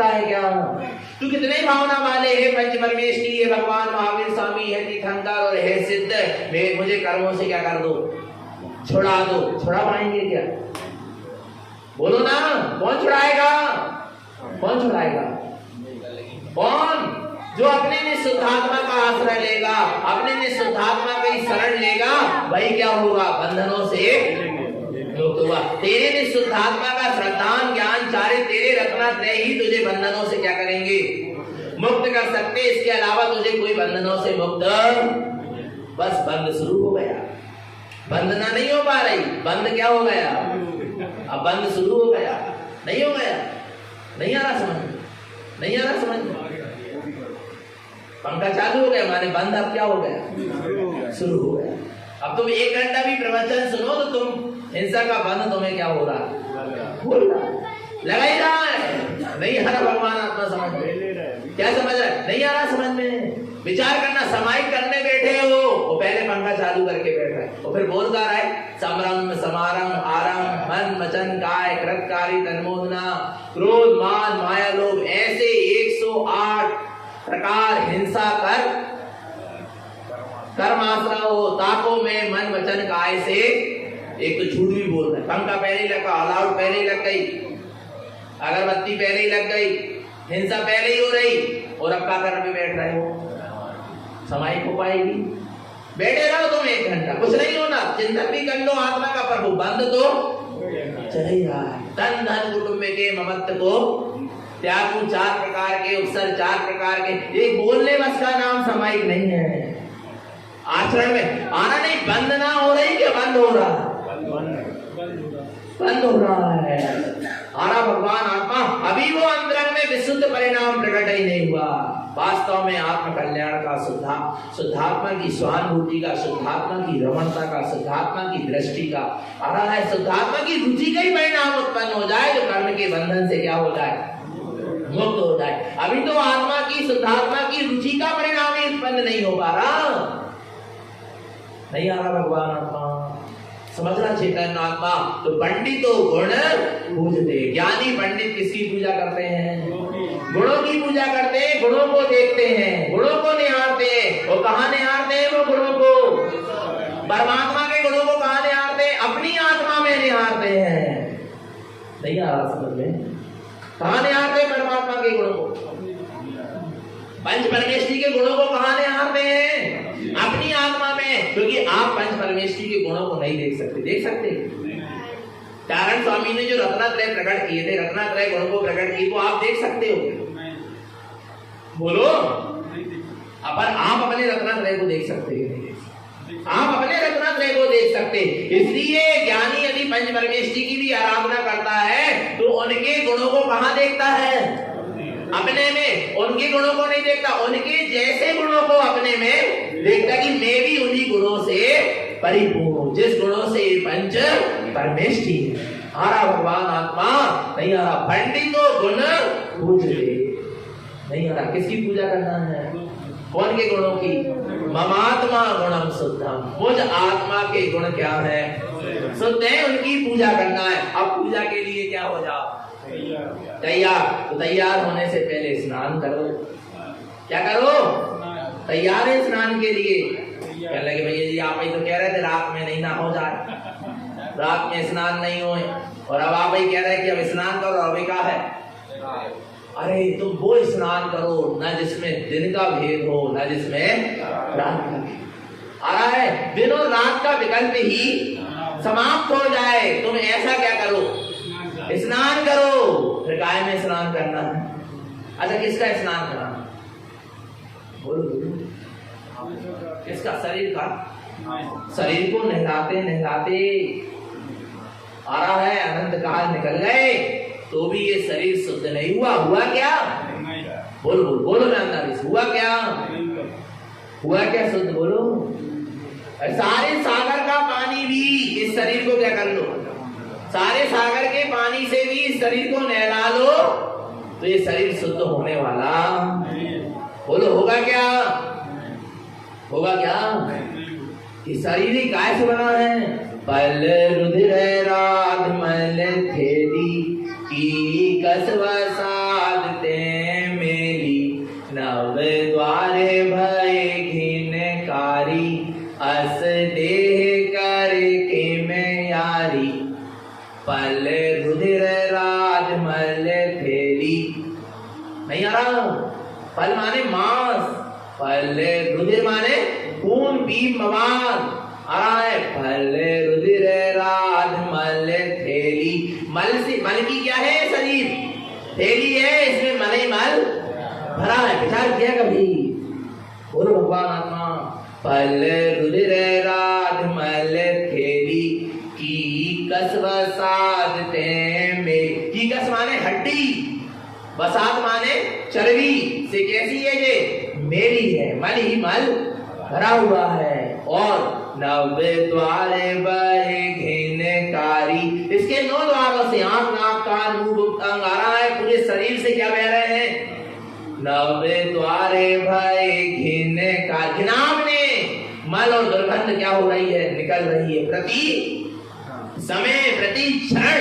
है क्या? तू कितने भावना वाले है? पंच परमेष्ठी है, भगवान महावीर स्वामी है, तीर्थंकर और है सिद्ध। मुझे कर्मों से क्या कर दो? छुड़ा दो। छुड़ा पाएंगे क्या? बोलो ना। कौन छुड़ाएगा? कौन छुड़ाएगा? कौन? जो अपने निःशुद्धात्मा का आश्रय लेगा, अपने निःशुद्धात्मा का ही शरण लेगा, वही क्या होगा? बंधनों से मुक्त हुआ। तेरे निःशुद्धात्मा का श्रद्धान ज्ञान चारे तेरे रत्नात्रय ही तुझे बंधनों से क्या करेंगे? मुक्त कर सकते। इसके अलावा तुझे कोई बंधनों से मुक्त, बस बंद शुरू हो गया। बंधना नहीं हो पा रही, बंद क्या हो गया? अब बंद शुरू हो गया। नहीं हो गया? नहीं आ रहा समझ में? नहीं आ रहा समझ में? पंखा चालू हो गया माने बंद अब क्या हो गया? शुरू हो गया। अब तुम 1 घंटा भी प्रवचन सुनो तो तुम हिंसा का बंद तुम्हें क्या हो रहा? लगा ही रहा है। नहीं आ रहा भगवान आत्मा समझ में? क्या समझ रहा है? नहीं आ रहा समझ में? विचार करना। समाहित करने बैठे हो, वो पहले पंखा चालू करके बैठ रहा है और फिर बोल रहा है समरम समारम आरम मन वचन काय कृतकारी तन्मोदना क्रोध मान माया लोभ, ऐसे 108 प्रकार हिंसा कर कर्माश्रय हो ताको में मन वचन काय से एक तो झूठ भी बोल रहे, पंखा पहले ही लगा, अलाउड पहले ही लग गई, अगरबत्ती पहले ही लग गई, हिंसा पहले ही हो रही, और अब क्या करने पे बैठ रहे हो? समाई हो पाएगी? बैठे रहो तुम 1 घंटा, कुछ नहीं होना, चिंतन भी कर लो आत्मा का, पर वो बंद तो चल ही रहा है। तन धन कुटुंब के ममत्व को त्यागू, 4 प्रकार के उपसर, 4 प्रकार के, एक बोलने बस का नाम सामायिक नहीं है। आचरण में आना नहीं, बंद ना हो रही कि बंद हो रहा है? बंद हो रहा है। आना भगवान आत्मा, अभी वो अंतरंग में विशुद्ध परिणाम प्रकट ही नहीं हुआ। वास्तव में आत्म कल्याण का, शुद्धात्मा की स्वानुभूति का, शुद्धात्मा की रमणता का, शुद्धात्मा की दृष्टि का, आ रहा है शुद्धात्मा की रुचि का ही परिणाम उत्पन्न हो जाए, जो कर्म के बंधन से क्या हो जाए? मुक्त हो जाए। अभी तो आत्मा की, शुद्धात्मा की रुचि का परिणाम ही उत्पन्न नहीं हो पा रहा, नहीं आ रहा भगवान आत्मा। समझना चेतन आत्मा। तो पंडितों गुण पूजते, ज्ञानी पंडित किसकी पूजा करते हैं? गुणों की पूजा करते हैं, गुणों को देखते हैं, गुणों को निहारते हैं। वो कहाँ निहारते हैं? वो गुणों को, परमात्मा के गुणों को कहाँ निहारते हैं? अपनी आत्मा में निहारते हैं। नहीं आ रहा समझ में? कहाँ निहारते हैं परमात्मा के गुणों को? पंच परमेष्ठी के गुणों को कहाँ निहारते हैं? अपनी आत्मा में। क्योंकि आप पंच परमेष्ठी के गुणों को नहीं देख सकते। देख सकते? कारण स्वामी ने जो रत्नात्रय प्रकट किए थे, रत्नात्रय गुणों को प्रकट किए, वो आप देख सकते हो? बोलो। अपन आप अपने रत्नात्रय को देख सकते हैं? आप अपने रत्नात्रय को देख सकते। इसलिए ज्ञानी यदि पंच परमेष्ठी की भी आराधना करता है तो उनके गुणों को कहाँ देखता है? अपने में। उनके गुणों को नहीं देखता, उनके जैसे गुणों को अपने में देखता कि मैं भी उन्हीं गुणों से परिपूर्ण हूं, जिस गुणों से ये पंच परमेष्ठी है। आ रहा भगवान आत्मा? नहीं आ रहा। पंडितों गुण पूजते, नहीं आ रहा। किसकी पूजा करना है? कौन के गुणों की? ममात्मा गुणम शुद्धम, मुझ आत्मा के गुण क्या है? शुद्ध है, उनकी पूजा करना है। अब पूजा के लिए क्या हो जाओ? तैयार। तो तैयार होने से पहले स्नान करो। क्या करो? तैयार है स्नान के लिए। कहने लगे भैया जी आप ही तो कह रहे थे रात में नहीं ना हो जाए, रात में स्नान नहीं हो, और अब आप ही कह रहे हैं कि अब स्नान करो। अभी क्या है? अरे तुम वो स्नान करो न जिसमें दिन का भेद हो, न जिसमें रात का भेद। आ रहा है दिन और रात का विकल्प ही समाप्त हो जाए। तुम ऐसा क्या करो? स्नान करो। फिर गाय में स्नान करना है। अच्छा किसका स्नान कराना? बोलो बोलो। किसका? शरीर का। शरीर को नहलाते नहलाते आ रहा है अनंत काल निकल गए तो भी ये शरीर शुद्ध नहीं हुआ। हुआ क्या? बोलो बोलो बोलो जानदारी से। हुआ क्या? हुआ क्या शुद्ध? बोलो। सारे सागर का पानी भी इस शरीर को क्या कर लो? सारे सागर के पानी से भी इस शरीर को नहला लो तो ये शरीर शुद्ध होने वाला। बोलो होगा क्या? होगा क्या? ये शरीर ही काय से बना है? पल रुधिर राग मल थेली की कसव साधते मेली, नव द्वारे भय घिनकारी, अस देह करके मैं यारी। पल रुधिर राज मल थेली, नहीं आ रहा? पल माने मांस, पल रुधिर माने खून पीप मवाद। आ रहा है पल रुधिर राज मल थेली। मल से, मल की क्या है? शरीर थैली है, इसमें मल ही मल भरा है। विचार किया कभी? बोलो भगवान आत्मा। पल रुधिर राज मल थैली की कस वसादते में। की कस माने हड्डी, वसाद माने चर्बी से कैसी है? ये मेरी है। मल ही मल भरा हुआ है। और नवे द्वारे बहे घिनकारी, इसके 9 द्वारों से आंख नाक कान मुंह अंग आ रहा है। पूरे शरीर से क्या बह रहे हैं? नवे द्वारे भय घिनकारी। घिनावने मल और दुर्गंध क्या हो रही है? निकल रही है प्रति समय, प्रति क्षण।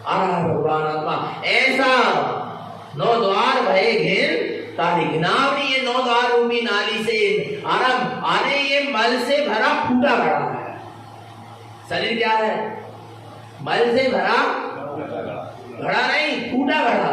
आ रहा है भगवान आत्मा। ऐसा 9 द्वार भय घिन तारी। घिनावनी ये 9 द्वार रूपी नाली से आरंभ आने ये मल से भरा फूटा पड़ा है। शरीर क्या है? मल से भरा घड़ा नहीं, फूटा घड़ा,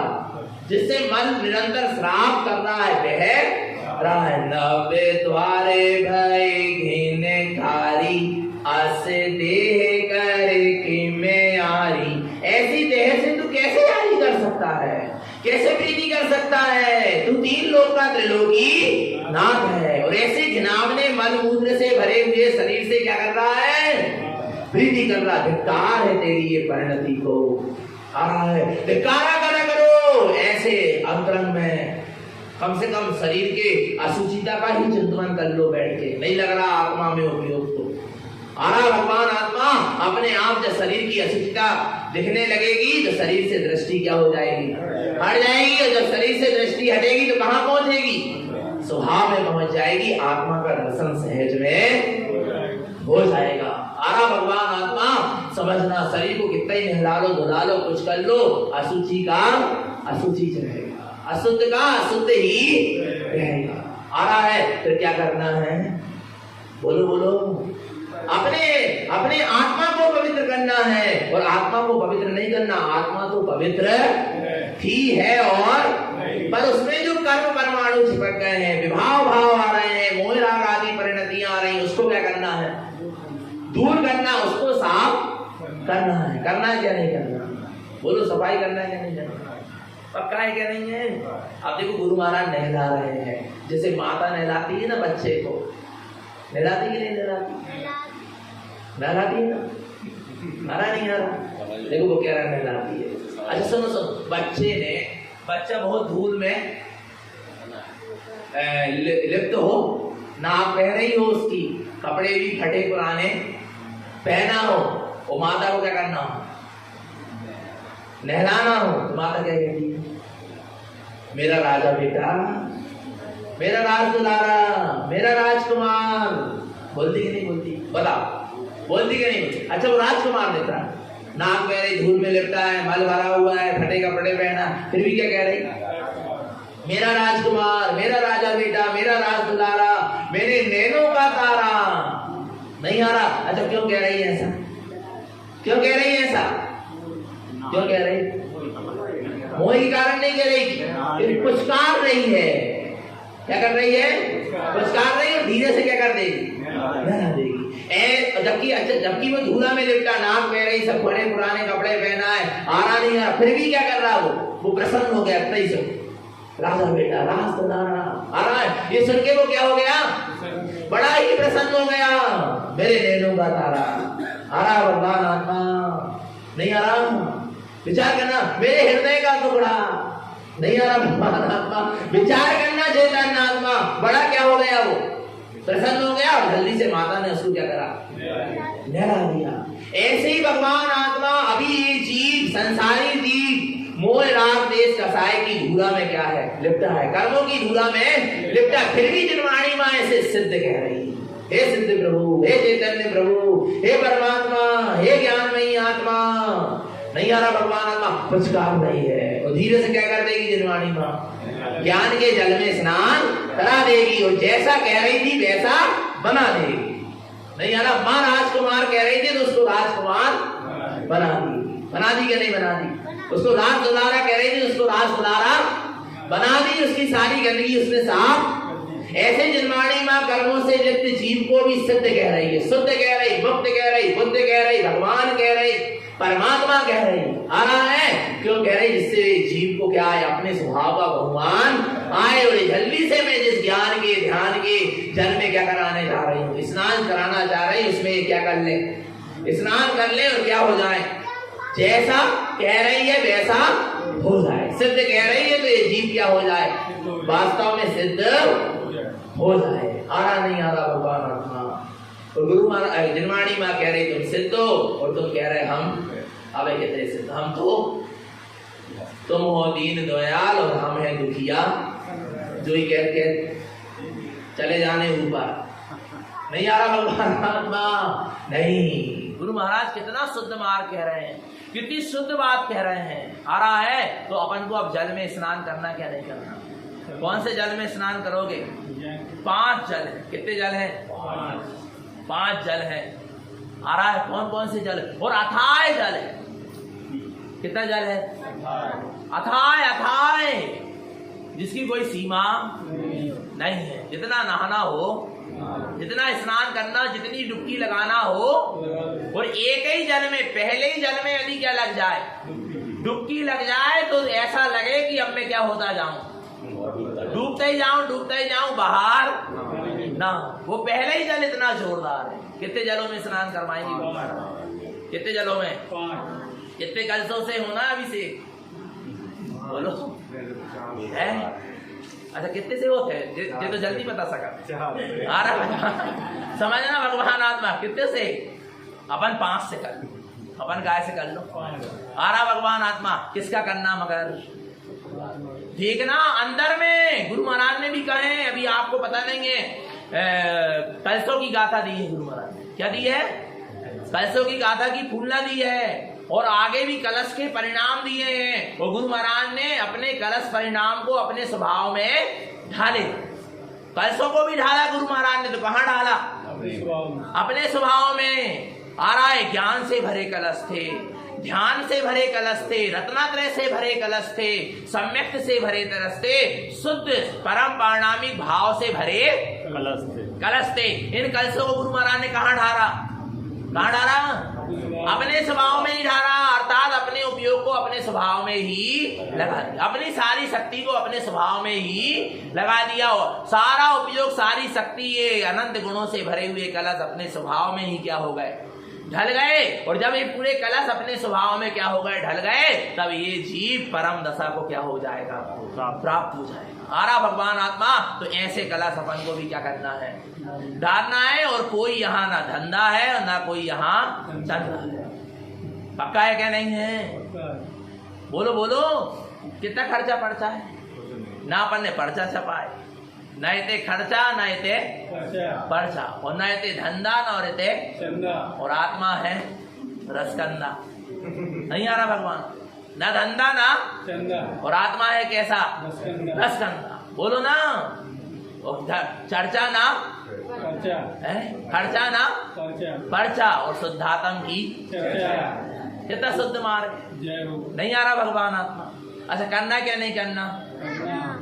जिससे मल निरंतर श्राप कर रहा है, बह रहा है। नब्बे द्वारे भय घिने खारी, अस देह कर की में आरी। ऐसी देह से तू कैसे यारी कर सकता है, कैसे प्रीति कर सकता है? तू तीन लोक का त्रिलोकी नाथ है, और ऐसे घिनावने मल मूत्र से भरे हुए शरीर से क्या कर रहा है? प्रीति कर रहा। धिक्कार है तेरी ये परिणति को, आ रहा है धिक्कारा करा करो। ऐसे अंतरंग में कम से कम शरीर के असुचिता का ही चिंतन कर लो बैठ के, नहीं लग रहा आत्मा में उपयोग तो। आ रहा भगवान आत्मा अपने आप जब शरीर की असुचिता दिखने लगेगी तो शरीर से दृष्टि क्या हो जाएगी? हट जाएगी। और जब शरीर से दृष्टि हटेगी तो कहाँ पहुंचेगी? स्वभाव में पहुंच जाएगी। आत्मा का दर्शन सहज में हो जाएगा। आरा भगवान आत्मा समझना, शरीर को कितना ही नहला लो धुला लो कुछ कर लो, अशुचि का अशुचि रहेगा, अशुद्ध का अशुद्ध ही रहेगा। आ रहा है फिर क्या करना है? बोलो बोलो। अपने आत्मा को पवित्र करना है, और आत्मा को पवित्र नहीं करना, आत्मा तो पवित्र थी है, और पर उसमें जो कर्म परमाणु चिपक गए हैं, विभाव भाव आ रहे हैं, मोह राग आदि परिणतियां आ रही, उसको क्या करना है? दूर करना, उसको साफ करना है। करना है क्या नहीं करना? बोलो, सफाई करना है क्या नहीं करना? पक्का है क्या नहीं है? अब देखो गुरु महाराज नहला रहे हैं, जैसे माता नहलाती है ना बच्चे को, नहलाती कि नहीं नहलाती? नहलाती है ना? आ रहा नहीं आ रहा? देखो वो कह रहा है नहलाती है। अच्छा सुनो सुनो, बच्चा बहुत धूल में लिप्त हो, नाक बह रही हो, उसकी कपड़े भी फटे पुराने पहना हो, वो माता को क्या करना हो? नहलाना हो। तो माता क्या कहती है? मेरा राजा बेटा, मेरा राज दुलारा, मेरा राजकुमार। बोलती कि नहीं बोलती? बताओ, बोलती कि नहीं बोलती? अच्छा वो राजकुमार देता, नाक बह रही, धूल में लिपटा है, मल भरा हुआ है, फटे कपड़े पहना, फिर भी क्या कह रही? मेरा राजकुमार, मेरा राजा बेटा, मेरा राज दुलारा, मेरे नैनों का तारा। नहीं आ रहा? अच्छा क्यों कह रही है ऐसा? क्यों कह रही है ऐसा? क्यों कह रही? मोह के कारण नहीं कह रही, पुचकार रही है। क्या कर रही है? पुचकार रही है, और धीरे से क्या कर देगी? नहला देगी। जबकि वो धूला में लिपटा, नाक बह रही, सब बड़े पुराने कपड़े पहना है, आ रहा नहीं आ रहा, फिर भी क्या कर रहा? वो प्रसन्न हो गया तई से, राजा बेटा, राज दुलारा आ रहा है। ये सुन के वो क्या हो गया? बड़ा ही प्रसन्न हो गया। मेरे नैनों का तारा आ रहा, भगवान आत्मा नहीं आ रहा? विचार करना, मेरे हृदय का टुकड़ा नहीं आ रहा, भगवान आत्मा विचार करना, चेतन आत्मा बड़ा क्या हो गया? वो प्रसन्न हो गया, और जल्दी से माता ने उसको क्या करा? नहला दिया। ऐसे ही भगवान आत्मा अभी ये जीव, संसारी जीव, मोह राग देश कसाय की धूला में क्या है? लिपटा है, कर्मों की धूला में लिपटा। फिर भी निर्वाणी माँ ऐसे सिद्ध कह रही, हे सिद्ध प्रभु, हे चैतन्य प्रभु, हे परमात्मा, हे ज्ञानमयी आत्मा। नहीं आ रहा भगवान आत्मा, पुचकार नहीं है, और धीरे से क्या कर देगी निर्वाणी माँ? ज्ञान के जल में स्नान करा देगी, और जैसा कह रही थी वैसा बना देगी। नहीं आ रहा? माँ राजकुमार कह रही थी तो उसको राजकुमार बना दी क्या नहीं बना दी? उसको राज दुलारा कह रही थी, उसको राज दुलारा बना दी। उसकी सारी गंदगी उसने साफ। ऐसे निर्वाणी माँ कर्मों से लिप्त जीव को भी सिद्ध कह रही है, शुद्ध कह रही, मुक्त कह रही, बुद्ध कह रही, भगवान कह रही, परमात्मा कह रही। आ रहा है क्यों कह रही? जिससे जीव को क्या है? अपने स्वभाव का भगवान आए, और जल्दी से मैं जिस ज्ञान के ध्यान के जल में क्या कराने जा रही हूँ, स्नान कराना चाह रही, उसमें क्या कर ले? स्नान कर ले, और क्या हो जाए? जैसा कह रही है वैसा हो जाए। सिद्ध कह रही है तो ये जीव क्या हो जाए? वास्तव में सिद्ध हो जाए। आ रहा नहीं आ रहा भगवान आत्मा? और गुरु महाराज निर्वाणी माँ कह रही तुम सिद्ध हो, और तुम कह रहे हम अब कहते सिद्ध। हम तो तुम हो दीन दयाल, और हम हैं दुखिया, जो ही कह के चले जाने ऊपर। नहीं आ रहा भगवान आत्मा? नहीं। गुरु महाराज कितना शुद्ध मार्ग कह रहे हैं, कितनी शुद्ध बात कह रहे हैं। आ रहा है तो अपन को अब जल में स्नान करना क्या नहीं करना? कौन से जल में स्नान करोगे? 5 जल है। कितने जल है? 5 जल है। आ रहा है कौन कौन से जल, और अथाय जल है। कितना जल है? अथाय अथाय, जिसकी कोई सीमा नहीं है। जितना नहाना हो, जितना स्नान करना, जितनी डुबकी लगाना हो, और एक ही जल में, पहले ही जल में यदि क्या लग जाए, डुबकी लग जाए, तो ऐसा लगे कि अब मैं क्या होता जाऊं, डूबते ही जाऊं बाहर ना। वो पहले ही जल इतना जोरदार है। कितने जलों में स्नान करवाएंगे? कितने जलों में? कितने कलशों से होना अभिषेक? बोलो है? अच्छा कितने से होते हैं? ये तो जल्दी बता सका। आ रहा समझना भगवान आत्मा कितने से? अपन 5 से कर, अपन गाय से कर लो। आ रहा भगवान आत्मा किसका करना? मगर देखना अंदर में गुरु महाराज ने भी कहे, अभी आपको पता नहीं है, कलशों की गाथा दी है गुरु महाराज ने। क्या दी है? कलशों की गाथा की फूलना दी है, और आगे भी कलश के परिणाम दिए हैं। और गुरु महाराज ने अपने कलश परिणाम को अपने स्वभाव में ढाले। कलशों को भी ढाला गुरु महाराज ने, तो कहाँ डाला? अपने स्वभाव में। आ रहा है ज्ञान से भरे कलश थे, ध्यान से भरे कलश थे, रत्नात्रय से भरे कलश थे, सम्यक से भरे कलश थे, शुद्ध परम पारणामिक भाव से भरे कलश थे। इन कलशों को गुरु महाराज ने कहाँ ढाला? कहाँ ढाला? अपने स्वभाव में ही ढाला, अर्थात अपने उपयोग को अपने स्वभाव में ही लगा दिया। अपनी सारी शक्ति को अपने स्वभाव में ही लगा दिया। सारा उपयोग, सारी शक्ति, ये अनंत गुणों से भरे हुए कलश अपने स्वभाव में ही क्या हो गए? ढल गए। और जब ये पूरे कलश अपने स्वभाव में क्या हो गए? ढल गए। तब ये जीव परम दशा को क्या हो जाएगा? प्राप्त हो जाएगा। आ रहा भगवान आत्मा। तो ऐसे कलश अपन को भी क्या करना है? डालना है। और कोई यहाँ ना धंधा है और ना कोई यहाँ चंदा है। पक्का है क्या? नहीं है? बोलो बोलो, कितना खर्चा पड़ता है? ना अपन ने पर्चा छपाए, न इते खर्चा न इते पर्चा, और न इते धंधा न और इते चंदा। और आत्मा है रसकंदा। नहीं आ रहा भगवान? न धंधा ना चंदा, और आत्मा है कैसा? रसकंदा। बोलो ना। और चर्चा ना खर्चा ना पर्चा, और शुद्धात्म की कितना शुद्ध मार्ग। नहीं आ रहा भगवान आत्मा? अच्छा करना क्या नहीं करना?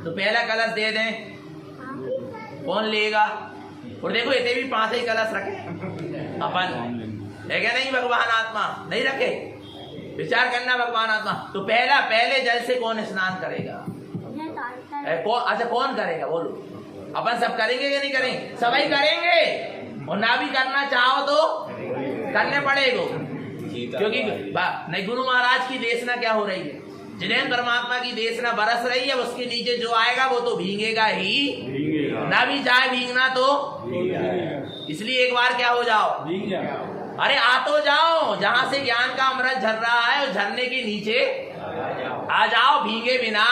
तो पहला कलश दे दें, कौन लेगा? और देखो इतने भी 5 ही कलश रखे अपन, है क्या नहीं? भगवान आत्मा नहीं रखे। विचार करना भगवान आत्मा। तो पहले जल से कौन स्नान करेगा? अच्छा कौन करेगा? बोलो। अपन सब करेंगे कि नहीं करेंगे? सभी करेंगे। और ना भी करना चाहो तो करने पड़ेगा, क्योंकि नहीं, गुरु महाराज की देशना क्या हो रही है? जिन्हें परमात्मा की देशना बरस रही है, उसके नीचे जो आएगा वो तो भीगेगा ही, ना भी चाहे भीगना तो। इसलिए एक बार क्या हो जाओ? अरे आ तो जाओ, जहां से ज्ञान का अमृत झर रहा है, उस झरने के नीचे आ जाओ। भीगे बिना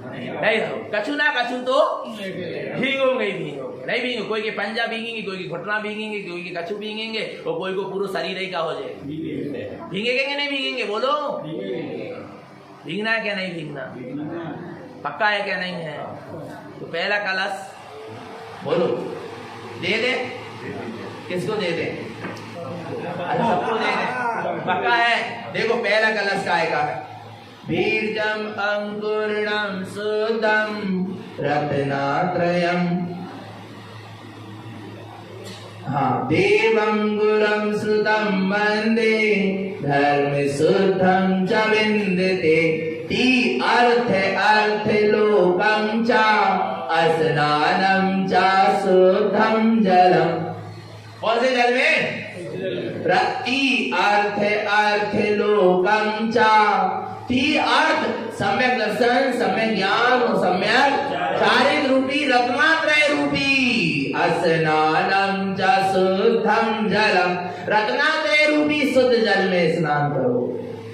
नहीं रहो। कछु ना कछु तो भीगोगे ही भीगोगे। नहीं भीगो, कोई के पंजा भीगेंगे, कोई के घुटना भीगेंगे, कोई के कछु भीगेंगे, और कोई को पूरा शरीर ही का हो जाए। भीगेंगे कि नहीं भीगेंगे? बोलो। भीगना है क्या नहीं भीगना? पक्का है क्या नहीं है? तो पहला कलश बोलो दे दे। किसको दे दे? अरे सबको दे दे। पक्का है? देखो पहला कलश का है, बीजम अंकुरणम शुद्धम रत्नात्रयम, हाँ, देवं गुरं श्रुतं वन्दे धर्म शुद्धं च विन्दते, ती अर्थ लोकं च स्नानं च शुद्धं जलम्। कौन से जल में? प्रति अर्थ लोकं च, ती अर्थ सम्यक दर्शन, सम्यक ज्ञान और सम्यक चारित्र रूपी, रत्नात्रय रूपी, स्नानं च शुद्धं जलम, रत्नात्रय रूपी शुद्ध जल में स्नान करो।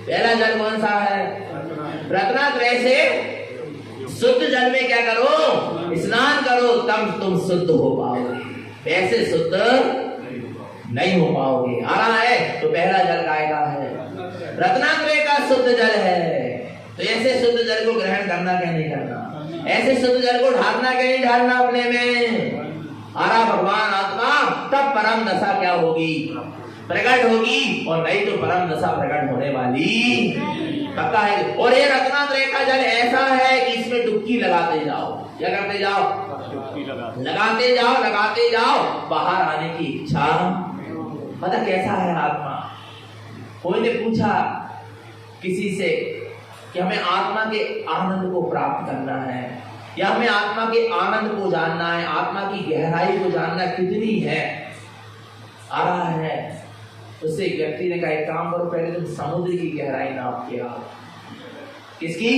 पहला जल कौन सा है? रत्नात्रय से शुद्ध जल में क्या करो? स्नान करो, तब तुम शुद्ध हो पाओगे। ऐसे शुद्ध नहीं हो पाओगे। आ रहा है? तो पहला जल काय का है? रत्नात्रय का शुद्ध जल है। तो ऐसे शुद्ध जल को ग्रहण करना क्या नहीं करना? ऐसे शुद्ध जल को ढालना क्या नहीं ढालना अपने में? आ रहा भगवान आत्मा। तब परम दशा क्या होगी? प्रकट होगी और नहीं तो परम दशा प्रकट होने वाली पक्का है। और ये रत्नात्रय का जल ऐसा है कि इसमें डुबकी लगाते जाओ। क्या करते जाओ? लगाते जाओ, बाहर आने की इच्छा। पता कैसा है आत्मा? कोई ने पूछा किसी से कि हमें आत्मा के आनंद को प्राप्त करना है या हमें आत्मा के आनंद को जानना है, आत्मा की गहराई को जानना कितनी है, आ रहा है। उससे एक व्यक्ति ने कहा एक काम करो, पहले तुम समुद्र की गहराई नाप के आओ। किसकी?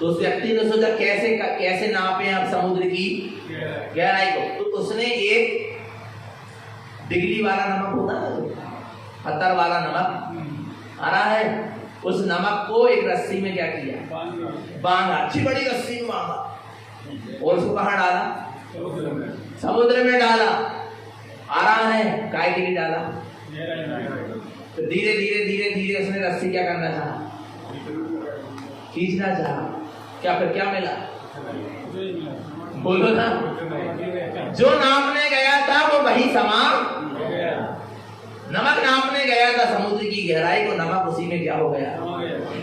तो उस व्यक्ति ने सोचा कैसे नापे आप समुद्र की गहराई को। तो उसने एक डिग्री वाला नमक होता है, पत्थर वाला नमक आ रहा है, उस नमक को एक रस्सी में क्या किया? बांधा, अच्छी बड़ी रस्सी में बांधा और उसको कहाँ डाला? समुद्र में डाला। आ रहा है, काय के लिए डाला? तो धीरे धीरे उसने रस्सी क्या करना चाहा? खींचना चाहा। क्या मिला? बोलो ना। जो नापने गया था वो वही समा। नमक नापने गया था समुद्र की गहराई को, नमक उसी में क्या हो गया?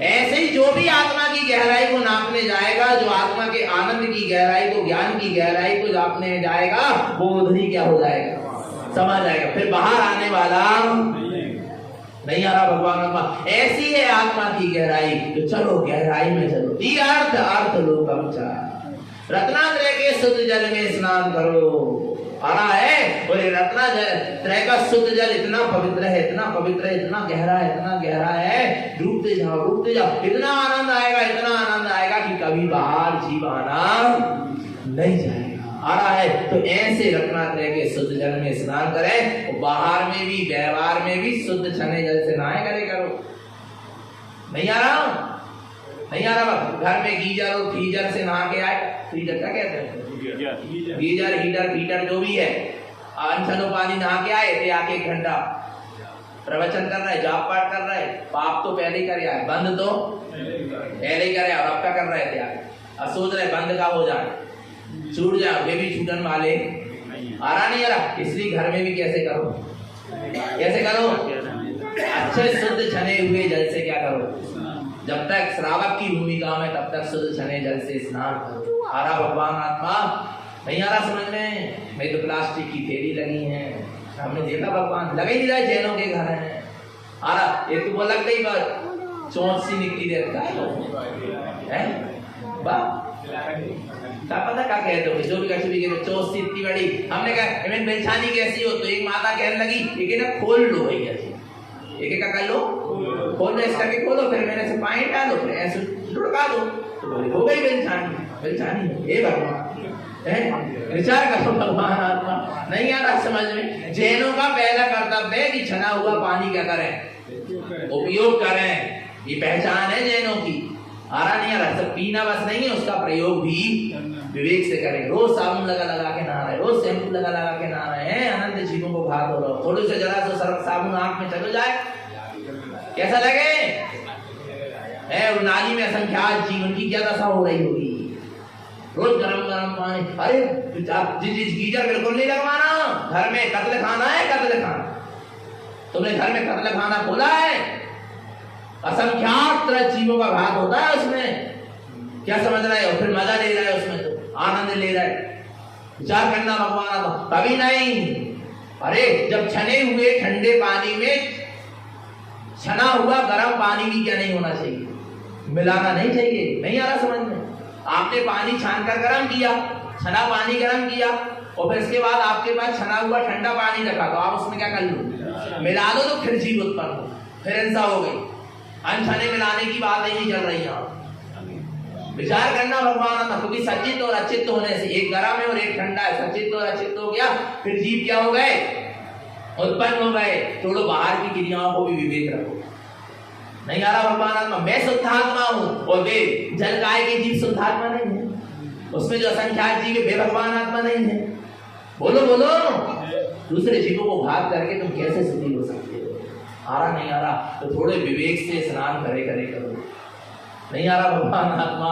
ऐसे ही जो भी आत्मा की गहराई को नापने जाएगा, जो आत्मा के आनंद की गहराई को, ज्ञान की गहराई को नापने जाएगा, वो उधर ही क्या हो जाएगा? समझ जाएगा। फिर बाहर आने वाला नहीं आ रहा भगवान आत्मा। ऐसी है आत्मा की गहराई। तो चलो गहराई में चलो। अर्थ लोकम च रत्नात्रय के शुद्ध जल में स्नान करो। आ रहा है। और ये रत्नात्रय का शुद्ध जल इतना पवित्र है, इतना पवित्र है, इतना गहरा है। डूबते जाओ। इतना आनंद आएगा कि कभी बाहर जीव आना नहीं जाएगा। आ रहा है। तो ऐसे रत्नात्रय के शुद्ध जल में स्नान करें। और बाहर में भी, व्यवहार में भी शुद्ध छने जल से नहाए करो। नहीं आ रहा? घर में गीजर और फ्रीजर से नहा के आए। फ्रीजर क्या कहते हैं? गीजर, हीटर जो भी है। अनछनो पानी नहा के आए थे, आके 1 घंटा प्रवचन कर रहे, जाप पाठ कर रहे। पाप तो पहले ही कर आए, बंद तो पहले ही करे। और अब क्या कर रहे थे? अब सोच रहे बंद का हो जाए, छूट जाए। वे भी छूटन वाले आ रहा नहीं आ रहा। इसलिए घर में भी कैसे करो? अच्छे शुद्ध छने हुए जल से क्या करो? जब तक श्रावक की भूमिका में, तब तक शुद्ध छने जल से स्नान करो। आ रहा भगवान आत्मा? नहीं आ रहा समझ में? मैं तो प्लास्टिक की थैली लगी है, हमने देखा भगवान लगे ही नहीं रहा। जैनों के घर है। आ रहा एक तो वो लग गई बात, चोट सी निकली देता है। क्या पता क्या कहते हो? जो भी कभी भी कहते चोट सी इतनी बड़ी। हमने कहा इवेंट बेलछानी कैसी हो? तो एक माता कहने लगी एक ना खोल लो भैया जी, एक का कर लो, खोल लो, इस करके खोलो, फिर मैंने से पानी डालो, फिर ऐसे लुढ़का दो। तो बोले हो गई बेलछानी। हे भगवान, विचार करो भगवान आत्मा। नहीं आ रहा समझ में? जैनों का पहला कर्तव्य है कि छना हुआ पानी क्या करें? उपयोग करें। ये पहचान है जैनों की। आ रहा नहीं आ रहा? सब पीना बस नहीं है, उसका प्रयोग भी विवेक से करें। रोज साबुन लगा के नहा रहे, रोज शैम्पू लगा के नहा रहे हैं। अनंत जीवों को घात हो रहा। थोड़ी से जरा सा साबुन आंख में चलो जाए, कैसा लगे? नाली में असंख्यात जीवन की क्या दशा हो रही होगी। रोज गरम पानी। अरे गीजर बिल्कुल नहीं लगवाना। घर में कत्ल खाना है। तुमने घर में कत्ल खाना खोला है, असंख्यात जीवों का घात होता है उसमें। क्या समझ रहे हो? फिर मजा ले रहा है उसमें, तो आनंद ले रहा है। विचार करना भगवान तो कभी नहीं। अरे जब छने हुए ठंडे पानी में छना हुआ गर्म पानी भी क्या नहीं होना चाहिए? मिलाना नहीं चाहिए। नहीं आ रहा समझ में? आपने पानी छानकर गर्म किया, छना पानी गर्म किया, और फिर इसके बाद आपके पास छना हुआ ठंडा पानी रखा, तो आप उसमें क्या कर लो? मिला दो, तो फिर जीव उत्पन्न हो, फिर हिंसा हो गई। अनछने मिलाने की बात ही नहीं चल रही है। विचार करना भगवान, क्योंकि सचित और अचित होने से, एक गर्म है और एक ठंडा है, सचित और अचित हो गया, फिर जीव क्या हो गए? उत्पन्न हो गए। थोड़ा बाहर की क्रियाओं को भी विवेक रखो। नहीं आ रहा भगवान आत्मा? मैं शुद्धात्मा हूँ और वे जल काय के जीव शुद्धात्मा नहीं है। उसमें जो असंख्यात जीव है वे भगवान आत्मा नहीं है। बोलो दूसरे जीवों को घात करके तुम कैसे शुद्धि हो सकते हो? आ रहा नहीं आ रहा? तो थोड़े विवेक से स्नान करे करो। नहीं आ रहा भगवान आत्मा?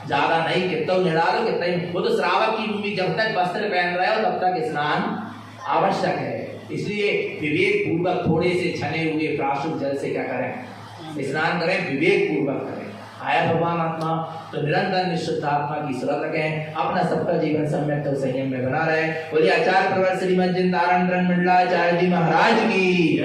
ज्यादा नहीं, कितना निड़ा लो, कितना ही। वो तो श्रावक की भूमि, जब तक वस्त्र पहन रहे हो तब तक स्नान आवश्यक है। इसलिए विवेक पूर्वक थोड़े से छने हुए प्राशुद्ध जल से क्या करें, स्नान करें, विवेक पूर्वक करें। आया भगवान आत्मा, तो निरंतर निश्चित आत्मा की सुरत रखें, अपना सबका जीवन सम्यक तो संयम में बना रहे। बोलिए आचार्य प्रवर श्रीमद जिंदारण मंडलाचार्य जी महाराज की।